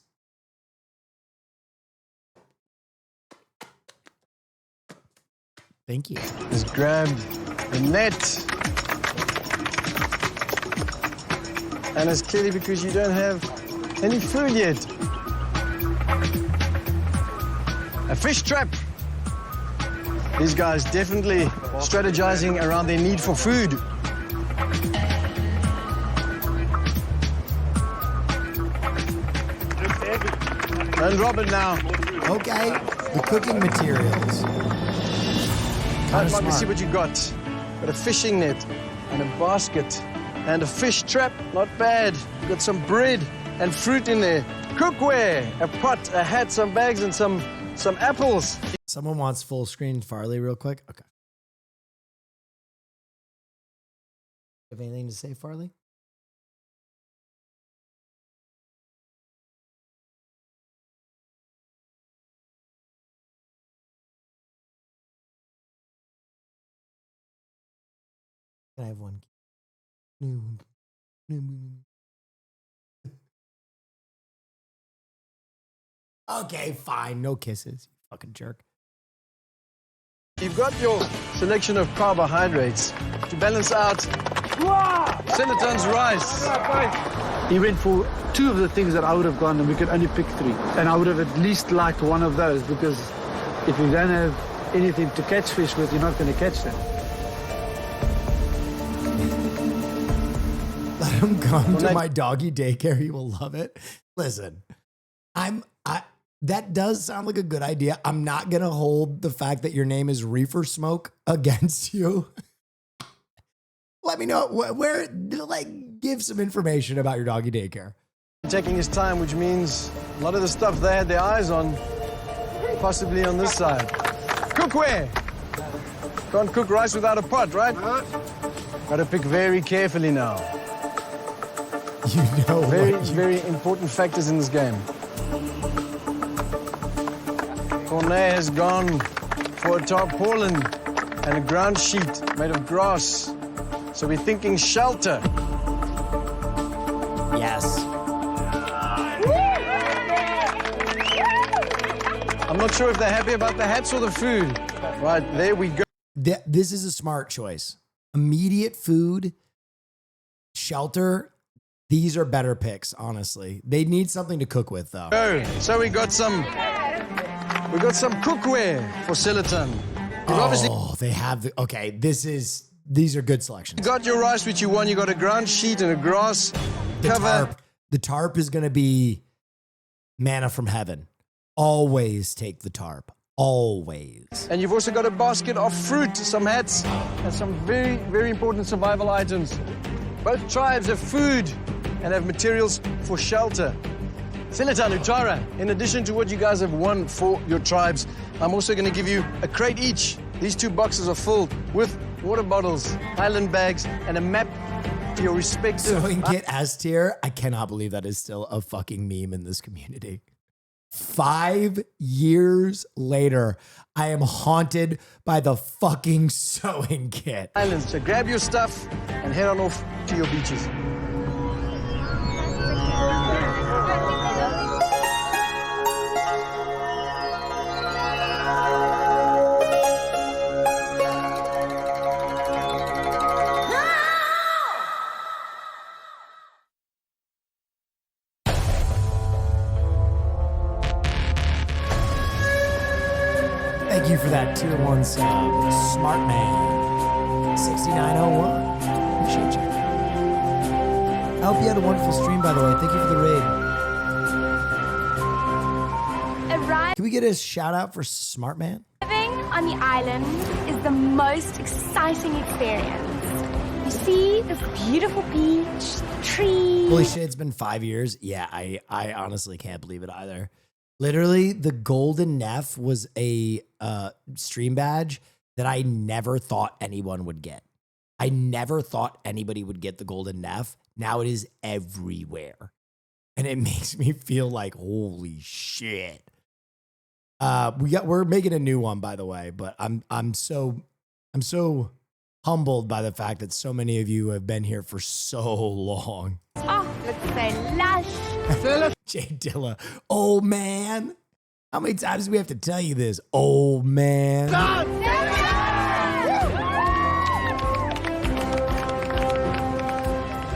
Thank you. Just grabbed the net. And it's clearly because you don't have any food yet. A fish trap. These guys definitely strategizing around their need for food. And Robert now. Okay, the cooking materials. Let me see what you got. Got a fishing net and a basket and a fish trap. Not bad. Got some bread and fruit in there. Cookware, a pot, a hat, some bags, and some apples. Someone wants full screen Farley real quick. Okay. Have anything to say, Farley? Can I have one? Okay, fine. No kisses. You fucking jerk. You've got your selection of carbohydrates to balance out Silatan's rice. He went for 2 of the things that I would have gone, and we could only pick 3. And I would have at least liked one of those, because if you don't have anything to catch fish with, you're not going to catch them. Let him come to my doggy daycare. He will love it. Listen, that does sound like a good idea. I'm not going to hold the fact that your name is Reefer Smoke against you. Let me know where, like, give some information about your doggy daycare. Taking his time, which means a lot of the stuff they had their eyes on, possibly on this side. Cookware. Can't cook rice without a pot, right? Got to pick very carefully now. You know, very important factors in this game. Corne has gone for a tarpaulin and a ground sheet made of grass. So we're thinking shelter. Yes. I'm not sure if they're happy about the hats or the food. Right, there we go. This is a smart choice. Immediate food, shelter. These are better picks, honestly. They need something to cook with, though. So we got some cookware for Sillerton. Oh, they have the, okay. These are good selections. You got your rice, which you want. You got a ground sheet and a grass cover. The tarp is going to be manna from heaven. Always take the tarp. Always. And you've also got a basket of fruit, some hats, and some very, very important survival items. Both tribes have food and have materials for shelter. Sillerton, Ujara, in addition to what you guys have won for your tribes, I'm also going to give you a crate each. These 2 boxes are filled with water bottles, island bags, and a map to your respective... Sewing kit S tier. I cannot believe that is still a fucking meme in this community. 5 years later, I am haunted by the fucking sewing kit. Islands, so grab your stuff and head on off to your beaches. Thank you for that tier 1 sub, Smart Man 6901. Appreciate you. I hope you had a wonderful stream, by the way. Thank you for the raid. Can we get a shout out for Smart Man? Living on the island is the most exciting experience. You see this beautiful beach, trees. Holy shit, it's been 5 years. Yeah, I honestly can't believe it either. Literally, the Golden Neff was a stream badge that I never thought anyone would get. I never thought anybody would get the Golden Neff. Now it is everywhere. And it makes me feel like, holy shit. We're making a new one, by the way, but I'm so humbled by the fact that so many of you have been here for so long. Oh, let's say lush. Jay Dilla, oh man. How many times do we have to tell you this? Oh man.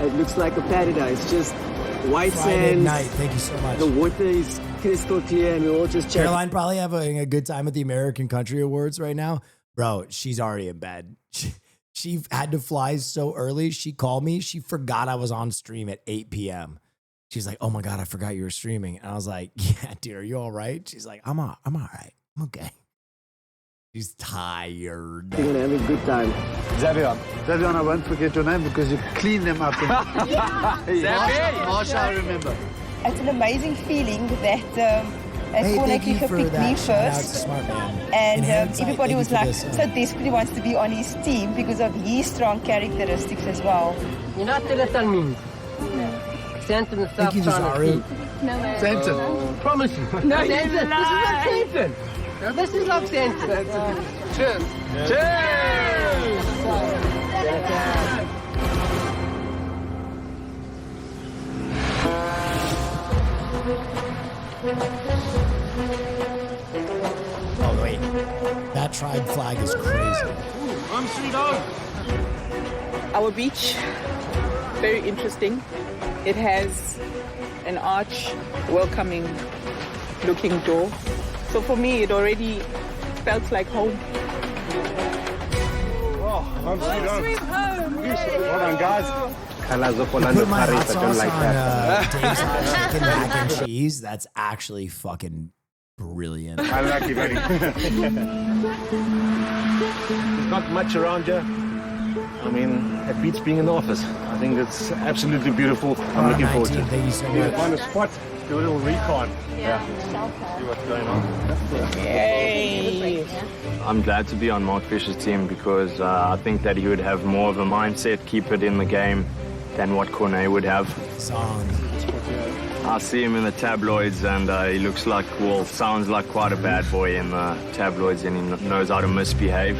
It looks like a paradise, just white Friday sand. night. Thank you so much. The water is crystal clear, and we're all just chatting. Caroline probably having a good time at the American Country Awards right now. Bro, she's already in bed. She had to fly so early. She called me. She forgot I was on stream at 8 p.m. She's like, oh my God, I forgot you were streaming. And I was like, yeah, dude, are you all right? She's like, I'm all right. I'm okay. She's tired. You're going to have a good time. Xavier, I won't forget your name because you clean them up. Marsha, I remember. It's an amazing feeling that Thank you for picked that. me Shout out to first. Smart Man. And Hindsight, everybody thank was you for like this, so desperately wants to be on his team because of his strong characteristics as well. You know what Sillerton means? Stanton and South Thank you, Zaru. Stanton. Promise you. No, Stanton. This is not Stanton. This is not Stanton. Cheers. Cheers. Oh, wait. That tribe flag is crazy. I'm sweet dog. Our beach, very interesting. It has an arch, welcoming looking door. So for me, it already felt like home. Oh, I'm sweet home. Well done, guys. Colors of Put Orlando my Paris, hot I don't sauce like on that. Dave's hot chicken mac and cheese. That's actually fucking brilliant. I like it very. There's not much around here. I mean, it beats being in the office. I think it's absolutely beautiful. I'm looking forward to it. Thank you so Yeah, much. find a spot, do a little recon. Yeah. See what's going on. Yay! I'm glad to be on Mark Fisher's team because I think that he would have more of a mindset, keep it in the game, than what Cornet would have. Song. I see him in the tabloids and he looks like, well, sounds like quite a bad boy in the tabloids and he knows how to misbehave.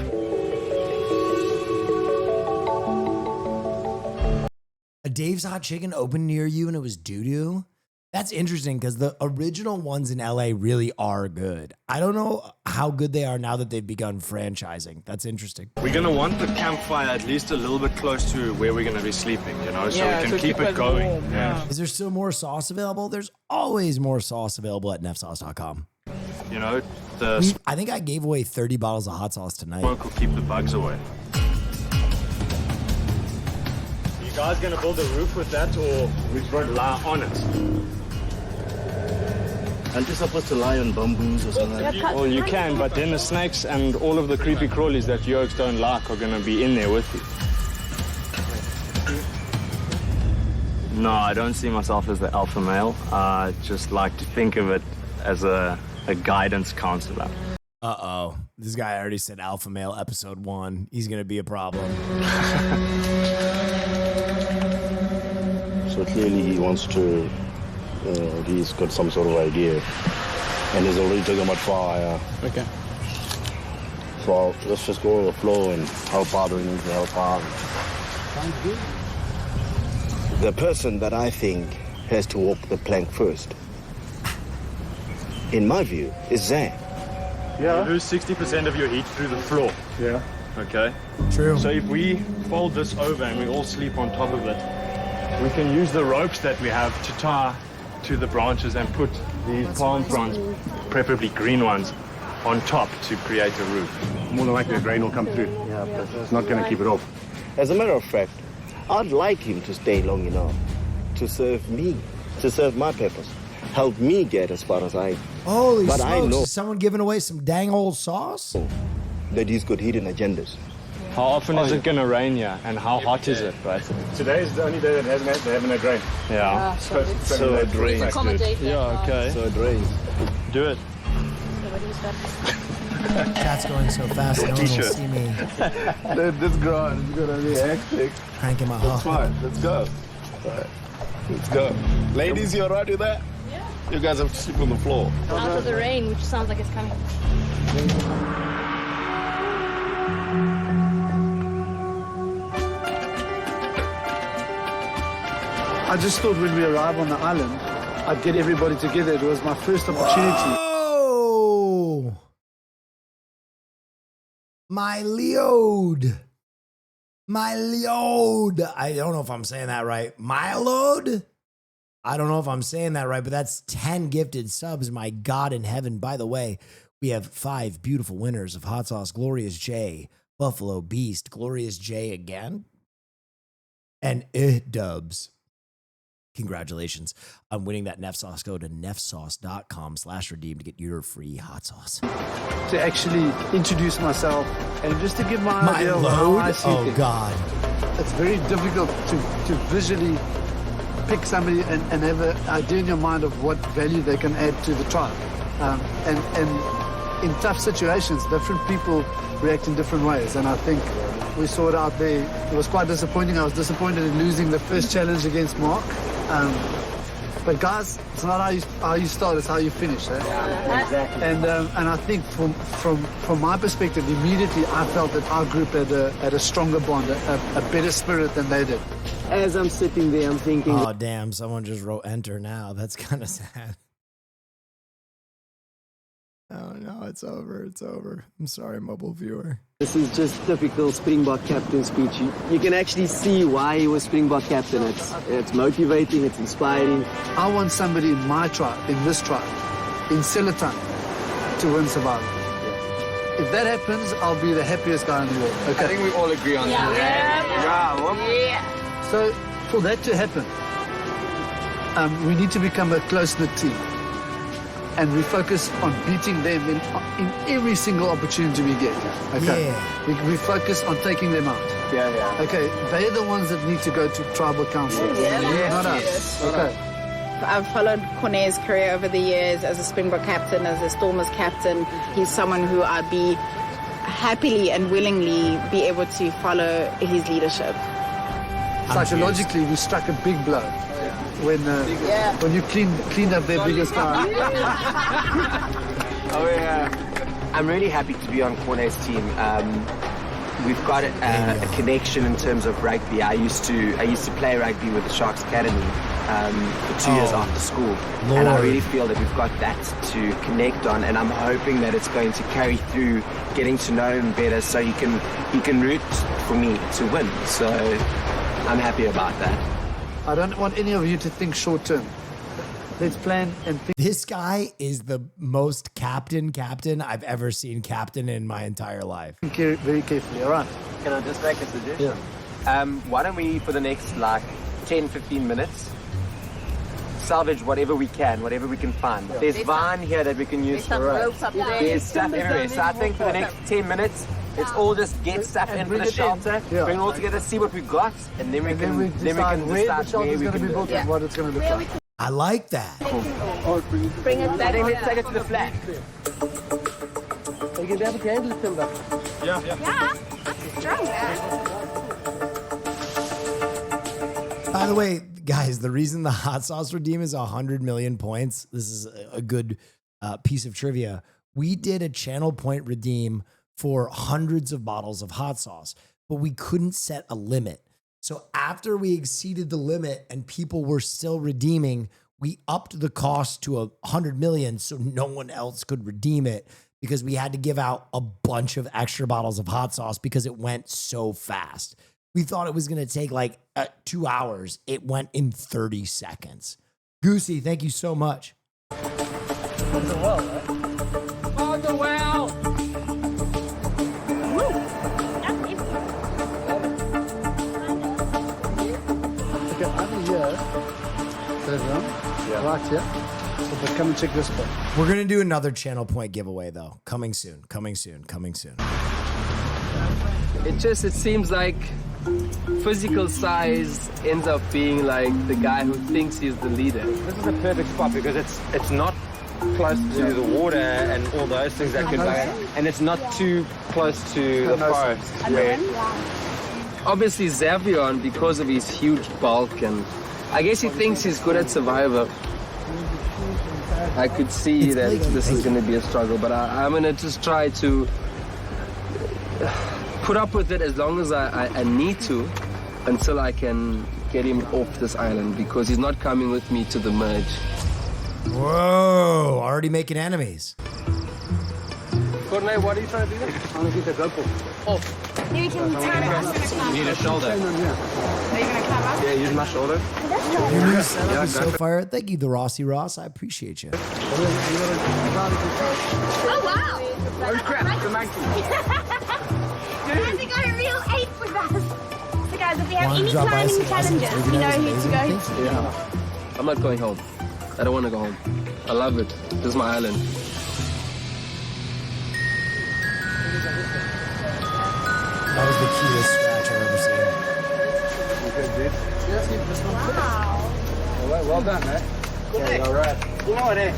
A Dave's Hot Chicken opened near you and it was doo-doo? That's interesting because the original ones in LA really are good. I don't know how good they are now that they've begun franchising. That's interesting. We're going to want the campfire at least a little bit close to where we're going to be sleeping, you know, so we can keep it going. Warm, yeah. Is there still more sauce available? There's always more sauce available at neffsauce.com. You know, I think I gave away 30 bottles of hot sauce tonight. Smoke will keep the bugs away. You guys going to build a roof with that, or we going to lie on it? Aren't you supposed to lie on bamboos or something? Well, you can, but then the snakes and all of the creepy crawlies that yolks don't like are going to be in there with you. No, I don't see myself as the alpha male. I just like to think of it as a guidance counselor. Uh-oh. This guy already said alpha male episode 1. He's going to be a problem. So clearly he wants to, he's got some sort of idea. And he's already talking about fire. Okay. So let's just go with the flow and help out when we need to help out. Sounds good. The person that I think has to walk the plank first, in my view, is Zan. Yeah. You lose 60% of your heat through the floor. Yeah. Okay? True. So if we fold this over and we all sleep on top of it, we can use the ropes that we have to tie to the branches and put these palm fronds, preferably green ones, on top to create a roof. More than likely, the rain will come through. Yeah, but It's not going to keep it off. as a matter of fact, I'd like him to stay long enough to serve me, to serve my purpose, help me get as far as I. Holy but smokes, I know is someone giving away some dang old sauce? that he's got hidden agendas. How often is it going to rain here, and how hot is it? Right? Today is the only day that they haven't had rain. Yeah. So it rains. Yeah, okay. So it rains. Do it. Chat's going so fast, no one will see me This grind is going to be hectic. cranking my That's heart. fine. Let's go. All right. Let's go. Ladies, you all right with that? Yeah. You guys have to sleep on the floor. Out of the rain, which sounds like it's coming. I just thought when we arrive on the island, I'd get everybody together. It was my first opportunity. Oh, my Leod. My Leod. I don't know if I'm saying that right. My Leod? I don't know if I'm saying that right, but that's 10 gifted subs. My God in heaven. By the way, we have 5 beautiful winners of Hot Sauce. Glorious J, Buffalo Beast, Glorious J again, and Dubs. Congratulations on winning that Neff Sauce. Go to neffsauce.com/redeem to get your free hot sauce. To actually introduce myself and just to give my idea of how load? I see Oh, things. God. It's very difficult to visually pick somebody and have an idea in your mind of what value they can add to the tribe. And in tough situations, different people react in different ways. And I think we saw it out there. It was quite disappointing. I was disappointed in losing the first challenge against Mark. But guys, it's not how you start, it's how you finish. Eh? Exactly. And I think from my perspective, immediately I felt that our group had a stronger bond, a better spirit than they did. As I'm sitting there, I'm thinking, Oh, damn. Someone just wrote enter now. That's kind of sad. Oh, no, it's over. It's over. I'm sorry, mobile viewer. this is just typical Springbok captain speech. You can actually see why he was Springbok captain. It's motivating, it's inspiring. I want somebody in my tribe, in this tribe, in Selatan, to win Survivor. If that happens, I'll be the happiest guy in the world. Okay. I think we all agree on that. Yeah. So for that to happen, we need to become a close-knit team. And we focus on beating them in every single opportunity we get. Okay. Yeah. We focus on taking them out. Yeah. Okay. They're the ones that need to go to tribal council. Not us. Okay. I've followed Corné's career over the years as a Springbok captain, as a Stormers captain. He's someone who I'd be happily and willingly be able to follow his leadership. Psychologically, we struck a big blow when you cleaned up their biggest guy. Oh yeah. I'm really happy to be on Corné's team. We've got a connection in terms of rugby. I used to play rugby with the Sharks Academy, for 2 years after school. And I really feel that we've got that to connect on, and I'm hoping that it's going to carry through getting to know him better so he can root for me to win. So I'm happy about that. I don't want any of you to think short term. Let's plan and think. This guy is the most captain I've ever seen captain in my entire life. Very carefully, all right? Can I just make a suggestion? Yeah. Why don't we, for the next 10-15 minutes, salvage whatever we can find. Yeah. There's vine here that we can use for ropes. There's stuff everywhere. So I think for the next 10 minutes, let's all just get stuff into the shelter, bring it all together, see what we've got, and then we can decide where the shelter's going to be built and what it's going to look like. I like that. Bring it back. Let's take it to the flat. You can be able to handle it, Timber. Yeah, I'm strong there. By the way, guys, the reason the hot sauce redeem is 100 million points, this is a good piece of trivia. We did a channel point redeem for hundreds of bottles of hot sauce, but we couldn't set a limit. So after we exceeded the limit and people were still redeeming, we upped the cost to 100 million so no one else could redeem it, because we had to give out a bunch of extra bottles of hot sauce because it went so fast. We thought it was going to take like 2 hours. It went in 30 seconds. Goosey, thank you so much. On the well, right? On the well! Okay, I'm here. Right here. So come and check this spot. We're going to do another channel point giveaway though. Coming soon. It seems like physical size ends up being like the guy who thinks he's the leader. This is a perfect spot because it's not close to the water and all those things that could go, and it's not too close to the forest. Obviously Xavion, because of his huge bulk, and I guess he thinks he's good at Survivor. I could see that this is going to be a struggle, but I'm going to just try to put up with it as long as I need to, until I can get him off this island, because he's not coming with me to the merge. Whoa, already making enemies. Courtney, what are you trying to do? I'm going to get the GoPro. Oh. Maybe we can turn it. You need a shoulder. Are you going to come up? Yeah, use my shoulder. Your new setup is so fire. Thank you, the Rossi Ross. I appreciate you. Oh, wow. Oh, crap. The monkey. Has got a real ape with us. So, guys, if we have any drop by climbing some lessons? challenges, we know who to go to. Yeah. I'm not going home. I don't want to go home. I love it. This is my island. That was the cutest scratch I've ever seen. Wow. All right, well done, man. Yeah, all right. Come on, eh?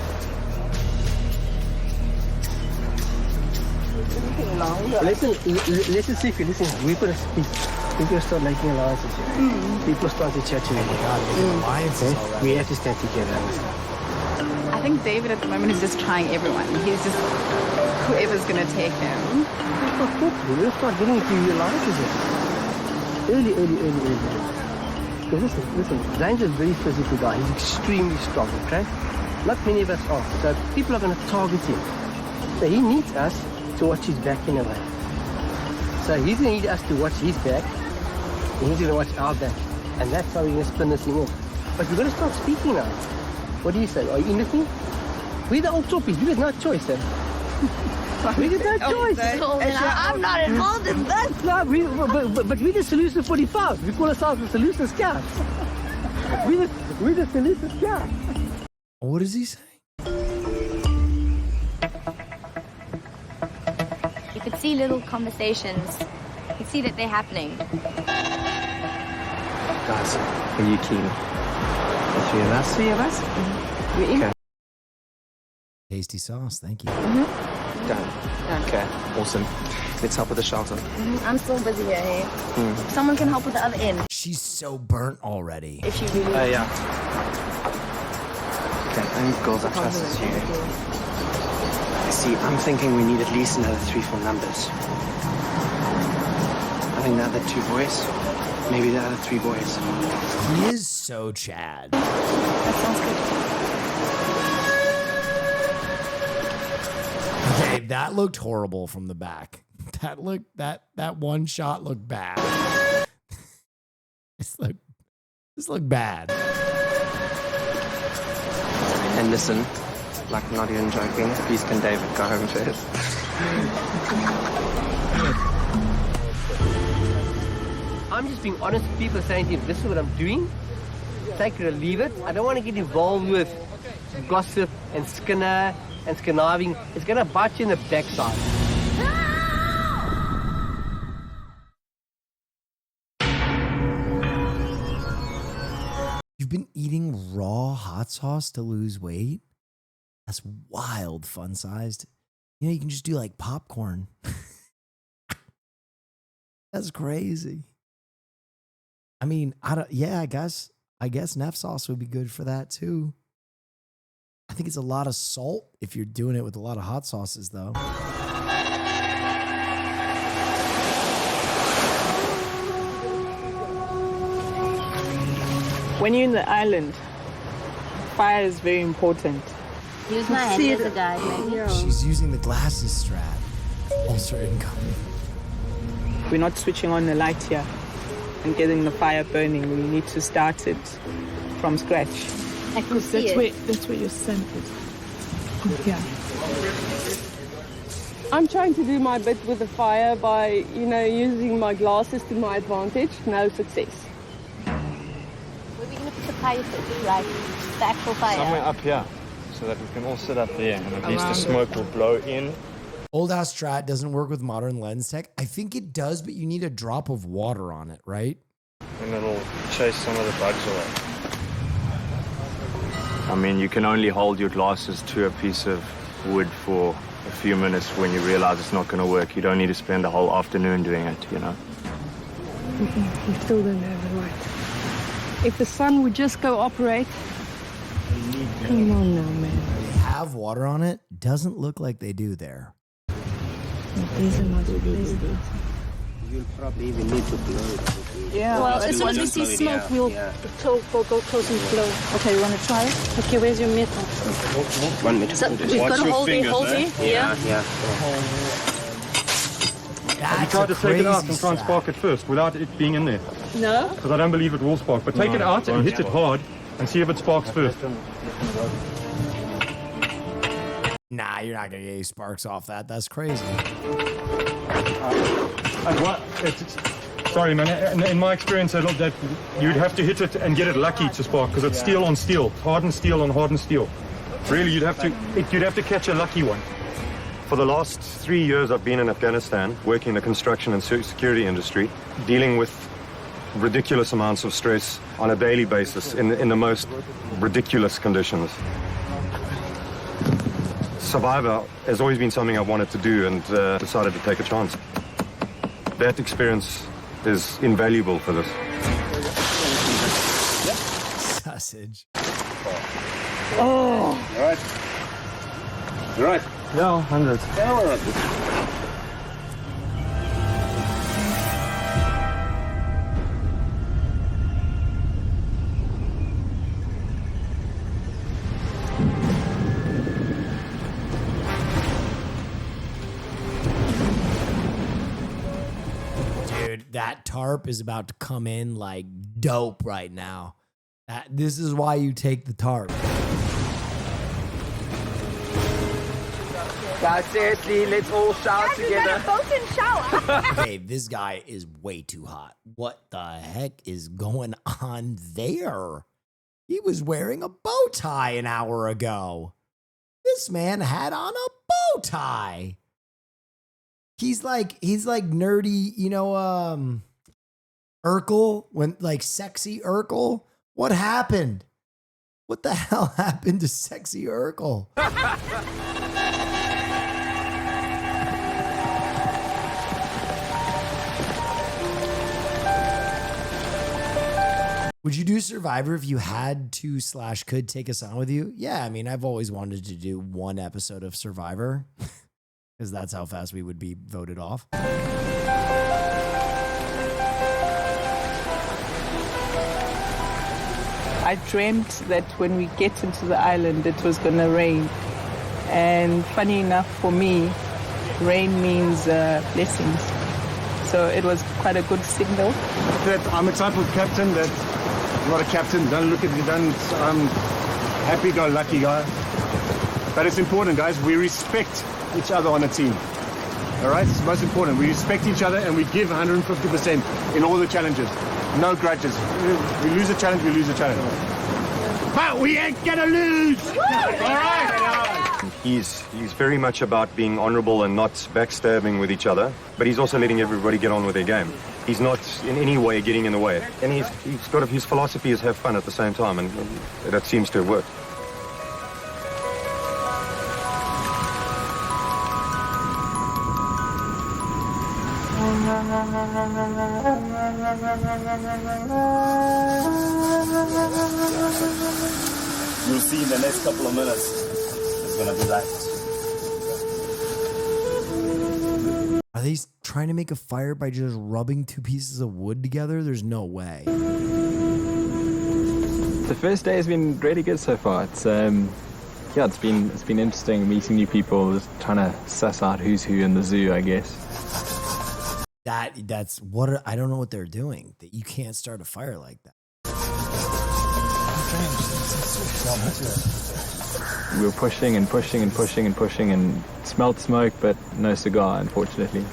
Listen, see if you listen. We're going to speak. People start making alliances here. People start to chat to me. We have to stand together. I think David at the moment is just trying everyone. He's just whoever's going to take him. We'll start getting into alliances here. Early. Because listen, Zane's a very physical guy. He's extremely strong, okay? Not many of us are. So people are going to target him. So he needs us to watch his back in a way. So he's going to need us to watch his back, and he's going to watch our back. And that's how we're going to spin this thing off. But we're going to start speaking now. What do you say? Are you in with me? We're the old toppies. We have no choice, eh? We have no choice. I'm not involved in that. No, but we're the Solution 45. We call ourselves the Solution Scouts. we're the Solution Scouts. What does he say? You could see little conversations. You could see that they're happening. Guys, are you keen? The three of us? Three of us? We're in. Okay. Tasty sauce, thank you. Done. Okay, awesome. Let's help with the shelter. I'm still busy here, hey? Someone can help with the other end. She's so burnt already. If you really... Yeah. Okay, I think girls, I trust you. See, I'm thinking we need at least another 3 for numbers. I think the other 2 boys, Maybe the other 3 boys. He is so Chad. That sounds good. Okay, that looked horrible from the back. That one shot looked bad. This looked bad. And listen, like I'm not even joking, please can David go home first? I'm just being honest with people saying to him, this is what I'm doing. Take it or leave it. I don't want to get involved with gossip and Skinner and Skinaving. It's going to bite you in the backside. You've been eating raw hot sauce to lose weight? That's wild, fun-sized. You know, you can just do like popcorn. That's crazy. I mean, I guess Neff sauce would be good for that too. I think it's a lot of salt if you're doing it with a lot of hot sauces though. When you're in the island, fire is very important. Use my hand as a guide, maybe. She's using the glasses strat. Also incoming. We're not switching on the light here and getting the fire burning. We need to start it from scratch. I can see That's where your scent is. Yeah. I'm trying to do my bit with the fire by, using my glasses to my advantage. No success. Where are we going to put the fire first? Like the actual fire? Somewhere up here, so that we can all sit up there, and at least the smoke will blow in. Old house strat doesn't work with modern lens tech. I think it does, but you need a drop of water on it, right? And it'll chase some of the bugs away. I mean, you can only hold your glasses to a piece of wood for a few minutes when you realize it's not going to work. You don't need to spend a whole afternoon doing it, We still don't have the light. If the sun would just cooperate. Come on now, man. They have water on it. Doesn't look like they do there. These are not pleasant. You'll probably even need to blow it. Yeah. Well, as soon as we see smoke, we'll go close and blow. Okay, you want to try it? Okay, where's your metal? 1 meter. So we've got to hold it, Yeah. Have you tried to take it out and try and spark it first without it being in there? No. Because I don't believe it will spark. But take it out and hit it hard and see if it sparks first. Nah, you're not going to get any sparks off that. That's crazy. Sorry, man. In my experience, that you'd have to hit it and get it lucky to spark because it's steel on steel, hardened steel on hardened steel. Really, you'd have to catch a lucky one. For the last 3 years, I've been in Afghanistan, working in the construction and security industry, dealing with ridiculous amounts of stress on a daily basis in the most ridiculous conditions. Survivor has always been something I've wanted to do and decided to take a chance. That experience is invaluable for this. Sausage. Oh! You all right? You all right? Yeah, hundreds. That tarp is about to come in like dope right now. This is why you take the tarp. Guys, seriously, let's all shower together. Both in shower. Okay, this guy is way too hot. What the heck is going on there? He was wearing a bow tie an hour ago. This man had on a bow tie. He's like nerdy, Urkel, when like sexy Urkel. What happened? What the hell happened to sexy Urkel? Would you do Survivor if you had to / could take us on with you? Yeah, I mean, I've always wanted to do one episode of Survivor. Because that's how fast we would be voted off. I dreamt that when we get into the island, it was going to rain. And funny enough for me, rain means blessings. So it was quite a good signal. That I'm a type of captain that, I'm not a captain, don't look at me, I'm happy-go-lucky guy. But it's important, guys, we respect each other on a team. All right, it's most important. We respect each other and we give 150% in all the challenges. No grudges. We lose a challenge, we lose a challenge. But we ain't gonna lose! All right! He's very much about being honourable and not backstabbing with each other, but he's also letting everybody get on with their game. He's not in any way getting in the way. And his philosophy is have fun at the same time, and that seems to have worked. You'll see in the next couple of minutes, it's going to be like this. Are they trying to make a fire by just rubbing two pieces of wood together? There's no way. The first day has been really good so far. It's it's been interesting meeting new people, just trying to suss out who's who in the zoo, I guess. That's what I don't know what they're doing. That you can't start a fire like that. We were pushing and pushing and pushing and pushing and smelled smoke, but no cigar, unfortunately.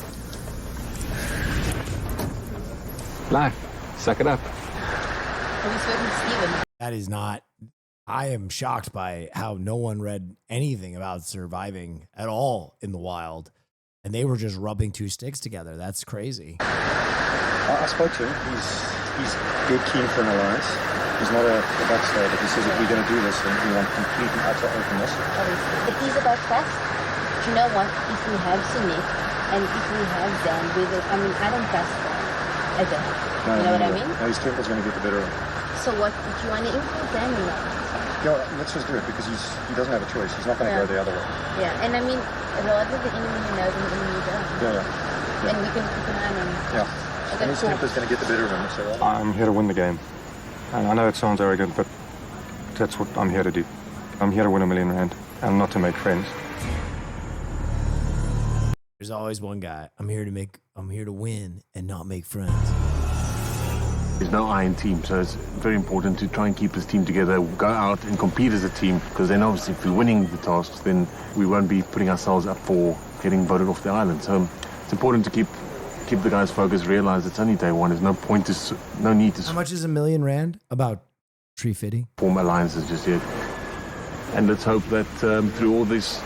Life, suck it up. Have you spoken to Steven? That is not. I am shocked by how no one read anything about surviving at all in the wild. And they were just rubbing two sticks together. That's crazy. I spoke to him. He's dead keen for an alliance. He's not a backstabber, but he says if we're going to do this, then we want complete and utter openness. It is about trust. But you know what? If we have Sunit and if we have Dan, I don't trust them. I don't. You know what I mean? No, his temper's going to get the better of him. So what? Did you want to influence Dan or not? Yeah, let's just do it because he doesn't have a choice. He's not going to go the other way. Yeah, and I mean, rather the enemy know than the enemy don't. Yeah. And we can keep an eye on him. Yeah. Okay, And his cool. temper's going to get the better of him. So I'm here to win the game. And I know it sounds arrogant, but that's what I'm here to do. I'm here to win R1 million and not to make friends. There's always one guy. I'm here to win and not make friends. There's no iron team, so it's very important to try and keep this team together, go out and compete as a team, because then obviously if we're winning the tasks, then we won't be putting ourselves up for getting voted off the island. So it's important to keep the guys focused, realize it's only day one. There's no need to How much is R1 million? About tree fitting. form alliances just yet. And let's hope that through all this...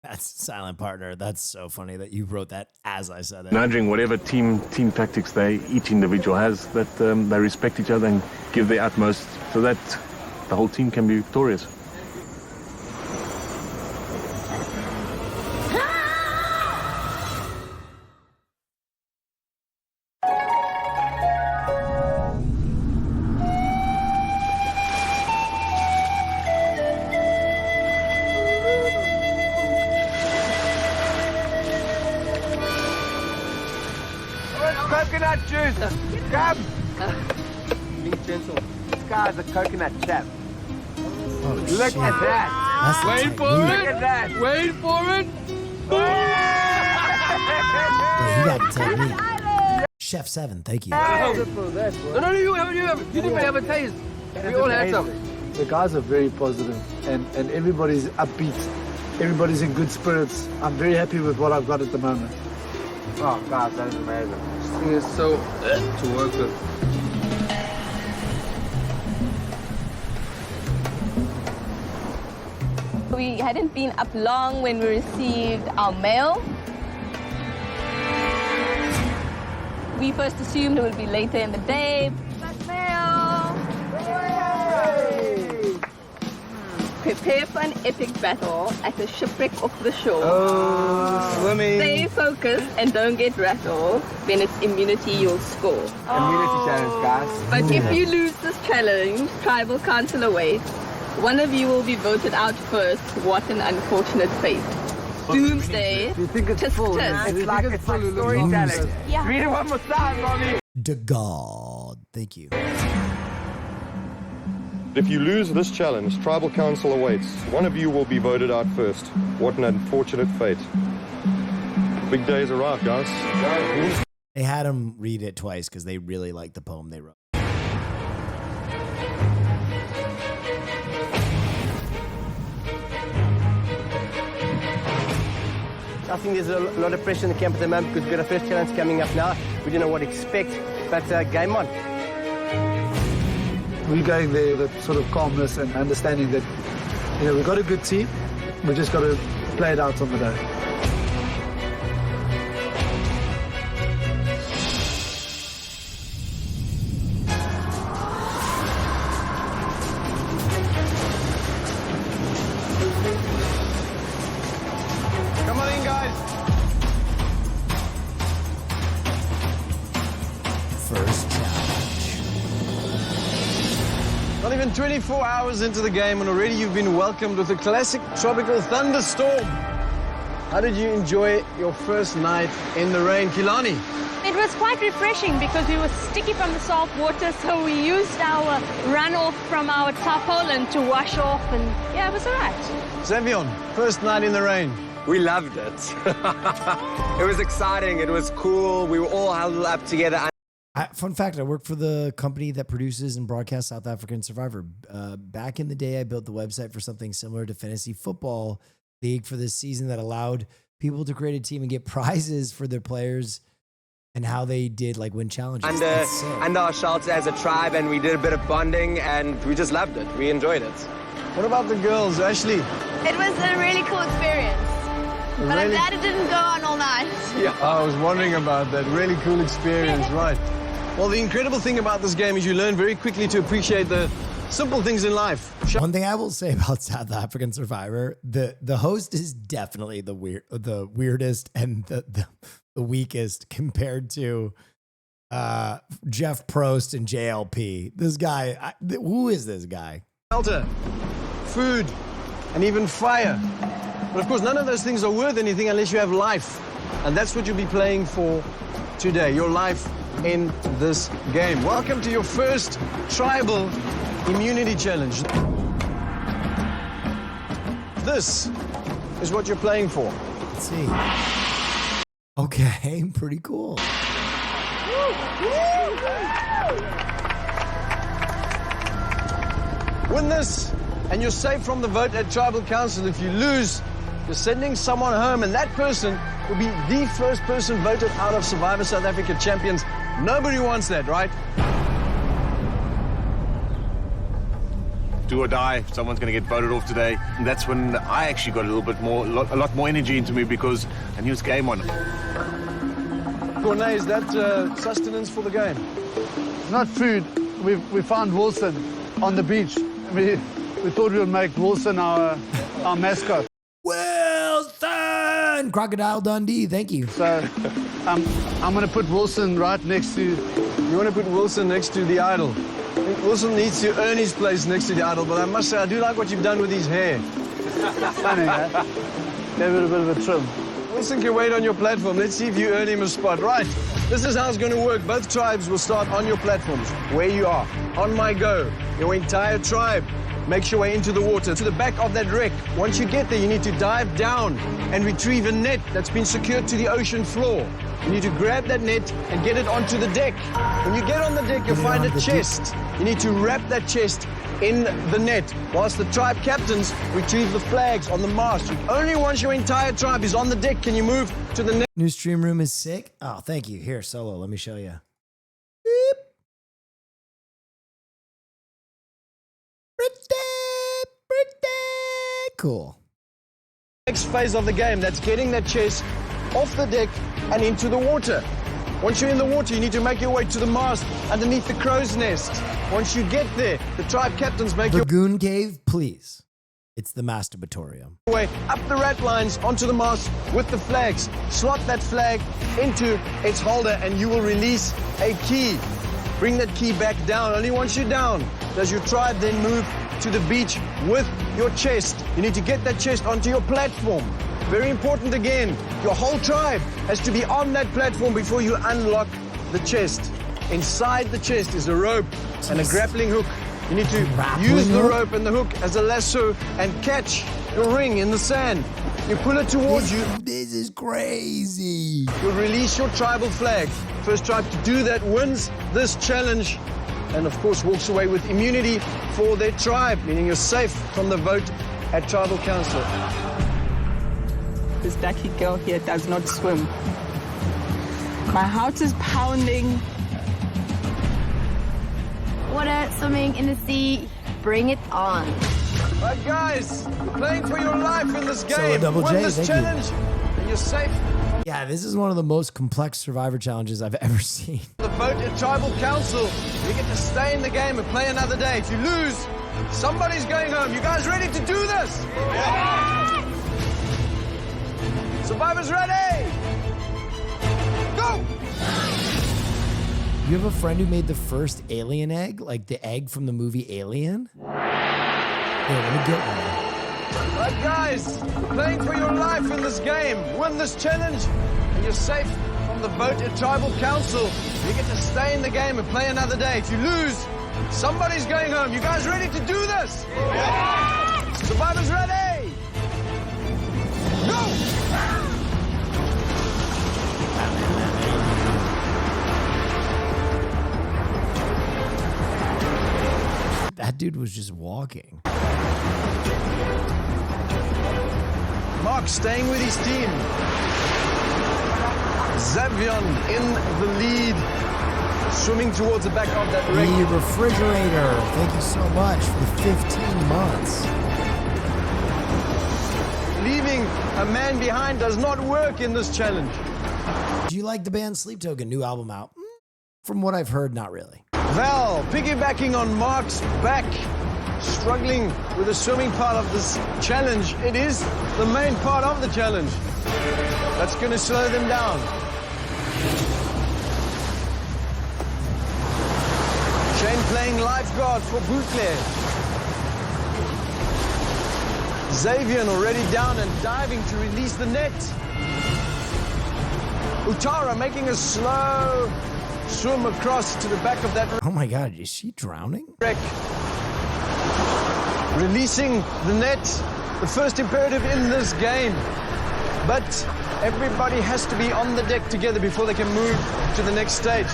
That's silent partner. That's so funny that you wrote that as I said it. Nudging whatever team tactics each individual has, that they respect each other and give their utmost so that the whole team can be victorious. Coconut juice! Come! Be gentle. This guy's a coconut chap. Look at that! Wait for it! Look at that! Wait for it! Wait, he got to technique. Chef 7, thank you. No, you haven't. You didn't have a taste. We all had some. The guys are very positive and everybody's upbeat. Everybody's in good spirits. I'm very happy with what I've got at the moment. Oh, God, that is amazing. This thing is so to work with. We hadn't been up long when we received our mail. We first assumed it would be later in the day. But mail! Prepare for an epic battle at a shipwreck off the shore. Oh, swimming. Stay focused and don't get rattled. Then it's immunity you'll score. Immunity challenge, guys. But if you lose this challenge, tribal council awaits. One of you will be voted out first. What an unfortunate fate. Doomsday. Do you think it's full? It's like storytelling. Yeah. Read it one more time, mommy. De God. Thank you. If you lose this challenge, Tribal Council awaits. One of you will be voted out first. What an unfortunate fate. Big days arrive, guys. They had him read it twice because they really liked the poem they wrote. I think there's a lot of pressure in the camp at the moment because we've got a first challenge coming up now. We don't know what to expect, but game on. We're going there with sort of calmness and understanding that, we've got a good team. We just got to play it out on the day. Come on in, guys. First challenge. Not even 24 hours into the game and already you've been welcomed with a classic tropical thunderstorm. How did you enjoy your first night in the rain, Kilani? It was quite refreshing because we were sticky from the salt water, so we used our runoff from our tarpaulin to wash off, and yeah, it was all right. Xavion, first night in the rain. We loved it. It was exciting. It was cool. We were all huddled up together. Fun fact, I work for the company that produces and broadcasts South African Survivor. Back in the day, I built the website for something similar to Fantasy Football League for this season that allowed people to create a team and get prizes for their players and how they did win challenges. Under our shelter as a tribe, and we did a bit of bonding, and we just loved it. We enjoyed it. What about the girls, Ashley? It was a really cool experience. But I'm glad it didn't go on all night. Yeah, I was wondering about that. Really cool experience, right. Well, the incredible thing about this game is you learn very quickly to appreciate the simple things in life. One thing I will say about South African Survivor, the host is definitely the weirdest and the weakest compared to Jeff Prost and JLP. This guy, who is this guy? Shelter, food, and even fire. But of course, none of those things are worth anything unless you have life. And that's what you'll be playing for today, your life in this game. Welcome to your first tribal immunity challenge. This is what you're playing for. Let's see. Okay, pretty cool. Win this, and you're safe from the vote at Tribal Council. If you lose, you're sending someone home, and that person will be the first person voted out of Survivor South Africa Champions. Nobody wants that, right? Do or die, someone's going to get voted off today. And that's when I actually got a lot more energy into me because I knew it's game on. Corné, is that sustenance for the game? Not food. We found Wilson on the beach. We thought we would make Wilson our mascot. Wilson! Crocodile Dundee, thank you. So I'm going to put Wilson right next to... You want to put Wilson next to the idol? I think Wilson needs to earn his place next to the idol, but I must say, I do like what you've done with his hair. Funny, eh? Gave it a bit of a trim. Wilson can wait on your platform. Let's see if you earn him a spot. Right, this is how it's going to work. Both tribes will start on your platforms, where you are. On my go, your entire tribe makes your way into the water, to the back of that wreck. Once you get there, you need to dive down and retrieve a net that's been secured to the ocean floor. You need to grab that net and get it onto the deck. When you get on the deck, you'll find a chest. You need to wrap that chest in the net, whilst the tribe captains retrieve the flags on the mast. Only once your entire tribe is on the deck can you move to the net. New stream room is sick. Oh, thank you. Here, Solo, let me show you. Beep. Pretty cool. Next phase of the game, that's getting that chest off the deck and into the water. Once you're in the water, you need to make your way to the mast underneath the crow's nest. Once you get there, the tribe captains make your Lagoon Cave, please. It's the masturbatorium. way up the rat lines onto the mast with the flags. Slot that flag into its holder and you will release a key. Bring that key back down. Only once you're down does your tribe then move to the beach with your chest. You need to get that chest onto your platform. Very important again, your whole tribe has to be on that platform before you unlock the chest. Inside the chest is a rope and a grappling hook You need to use the rope and the hook as a lasso and catch your ring in the sand. You pull it towards you. This is crazy. You'll release your tribal flag. First tribe to do that wins this challenge and, of course, walks away with immunity for their tribe, meaning you're safe from the vote at Tribal Council. This ducky girl here does not swim. My heart is pounding. Water, swimming in the sea, bring it on. Right, guys, you're playing for your life in this game. So, Double J, win this thank challenge, and you're safe. Yeah, this is one of the most complex Survivor challenges I've ever seen. The vote at Tribal Council, you get to stay in the game and play another day. If you lose, somebody's going home. You guys ready to do this? Yeah. Survivors ready? Go! You have a friend who made the first alien egg, like the egg from the movie Alien? Here, let me get one. Right, guys, you're playing for your life in this game. Win this challenge, and you're safe from the vote at Tribal Council. You get to stay in the game and play another day. If you lose, somebody's going home. You guys ready to do this? Yeah. Survivors ready? Go! That dude was just walking. Mark staying with his team. Xavion in the lead, swimming towards the back of that ring. The refrigerator, thank you so much for 15 months. Leaving a man behind does not work in this challenge. Do you like the band Sleep Token? New album out? From what I've heard, not really. Val, piggybacking on Mark's back, struggling with the swimming part of this challenge. It is the main part of the challenge. That's going to slow them down. Shane playing lifeguard for Bouclair. Xavier already down and diving to release the net. Utara making a slow swim across to the back of that wreck. Oh my God, is she drowning? Releasing the net, the first imperative in this game. But everybody has to be on the deck together before they can move to the next stage.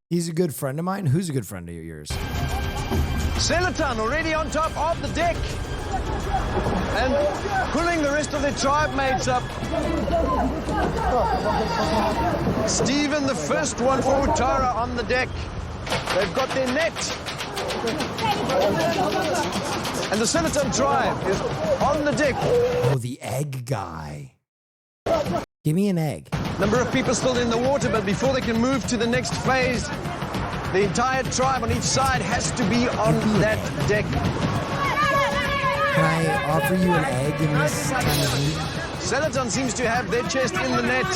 He's a good friend of mine. Who's a good friend of yours? Selatan already on top of the deck and pulling the rest of their tribe mates up. Stephen, the first one for Utara on the deck. They've got their net. And the Selatan tribe is on the deck. Oh, the egg guy. Give me an egg. Number of people still in the water, but before they can move to the next phase, the entire tribe on each side has to be on that deck. Can I offer you an egg in this kind of meeting? Selatan seems to have their chest in the net.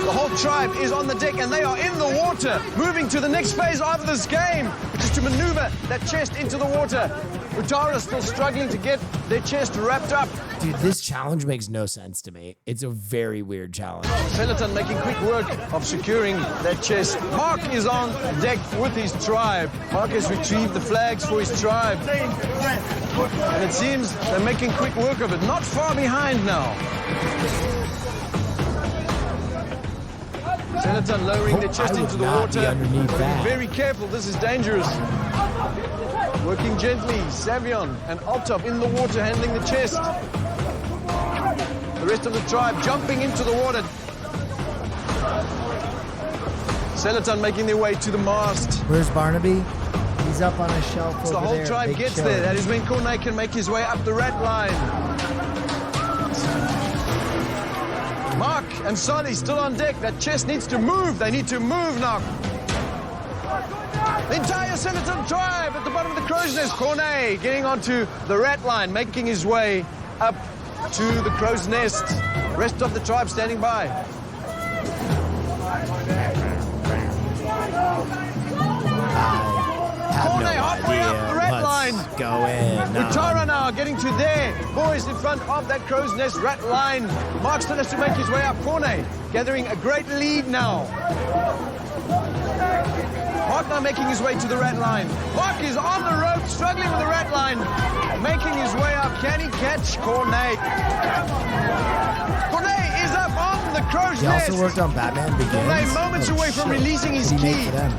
The whole tribe is on the deck and they are in the water, moving to the next phase of this game, which is to maneuver that chest into the water. Utara still struggling to get their chest wrapped up. Dude, this challenge makes no sense to me. It's a very weird challenge. Selatan making quick work of securing that chest. Mark is on deck with his tribe. Mark has retrieved the flags for his tribe. And it seems they're making quick work of it. Not far behind now. Selatan lowering their chest into the water. Be very careful, this is dangerous. Working gently, Savion and Altop in the water handling the chest. The rest of the tribe jumping into the water. Selatan making their way to the mast. Where's Barnaby? He's up on a shelf over the whole there. tribe gets there. That is when Cornet can make his way up the rat line. Mark and Sally still on deck. That chest needs to move. They need to move now. The entire Selatan tribe at the bottom of the crow's nest. Cornet getting onto the rat line, making his way up to the crow's nest. Rest of the tribe standing by. Cornet halfway up the red line. Go in. Utara now now, getting to there. Boys in front of that crow's nest rat line. Mark still has to make his way up. Cornet gathering a great lead now. Mark now making his way to the rat line. Mark is on the rope, struggling with the rat line. Making his way up. Can he catch Cornet? Cornet is up on the crow's He nest. also worked on Batman Begins. Cornet moments Oh, away from shit. releasing his What did he key. make for them?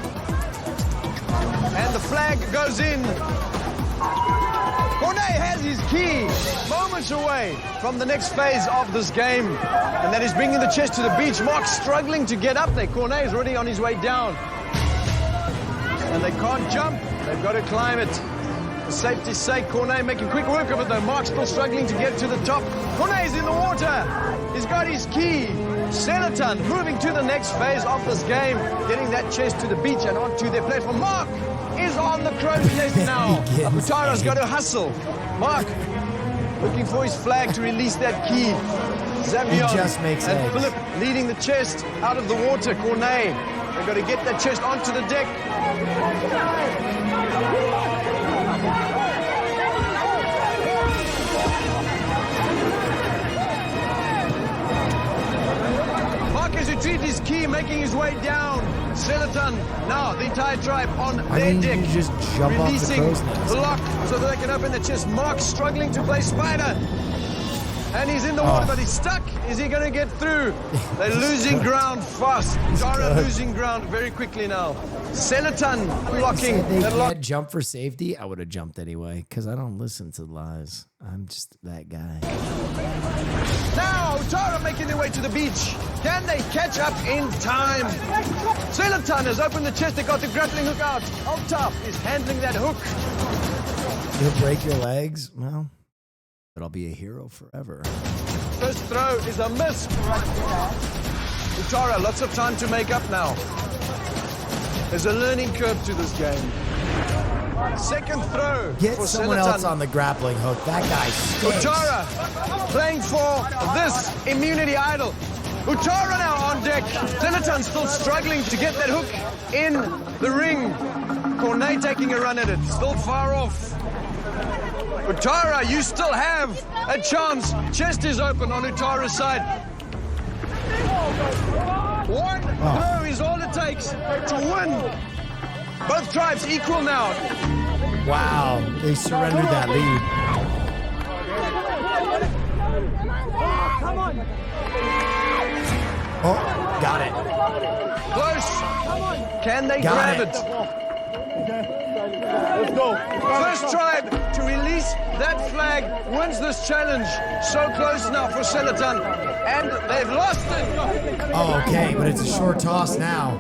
And the flag goes in. Cornet has his key. Moments away from the next phase of this game. And that is bringing the chest to the beach. Mark struggling to get up there. Cornet is already on his way down. And they can't jump. They've got to climb it. For safety's sake, Cornet making quick work of it though. Mark still struggling to get to the top. Cornet is in the water. He's got his key. Selaton moving to the next phase of this game. Getting that chest to the beach and onto their platform. Mark is on the crow's nest now. Utara's got to hustle. Mark looking for his flag to release that key. Zambion He just makes and eggs. Philip leading the chest out of the water. Cornet, they've got to get that chest onto the deck. Mark has retrieved his key, making his way down. Selaton, now the entire tribe on their deck. You just jump off the releasing crow's nest. the lock so that they can open the chest. Mark struggling to play spider. And he's in the water, but he's stuck. Is he going to get through? They're losing ground fast. Tara losing ground very quickly now. Selaton blocking. Said they that lock. can't jump for safety. I would have jumped anyway because I don't listen to lies. I'm just that guy. Now, Tara making their way to the beach. Can they catch up in time? Selaton has opened the chest. They got the grappling hook out. Altaf is handling that hook. You'll break your legs? Well, but I'll be a hero forever. First throw is a miss. Utara, lots of time to make up now. There's a learning curve to this game. Second throw Get for someone Selaton. else on the grappling hook. That guy stinks. Utara playing for this immunity idol. Utara now on deck. Selaton still struggling to get that hook in the ring. Cornet taking a run at it. Still far off. Utara, you still have a chance. Chest is open on Utara's side. One throw is all it takes to win. Both tribes equal now. Wow, they surrendered that lead. Oh, got it. Close. Can they Got grab it. it? Let's go. First tribe to release that flag wins this challenge. So close now for Selaton. And they've lost it. Oh, okay, but it's a short toss now.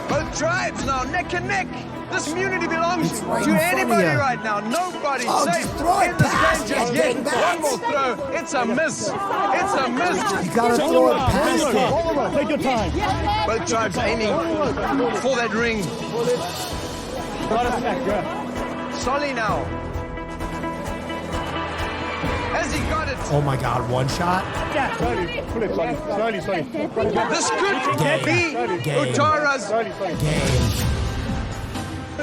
Both tribes now neck and neck. This immunity belongs It's right to in front of anybody you. right now. Nobody's Oh, safe just throw it in this past game it, just yet. dang One more throw. It's a miss. It's a miss. You gotta throw it past it. Take your time. Both tribes aiming for that ring. Solly now. Has he got it? Oh my God, one shot? This could Game. be Game. Utara's. Game. This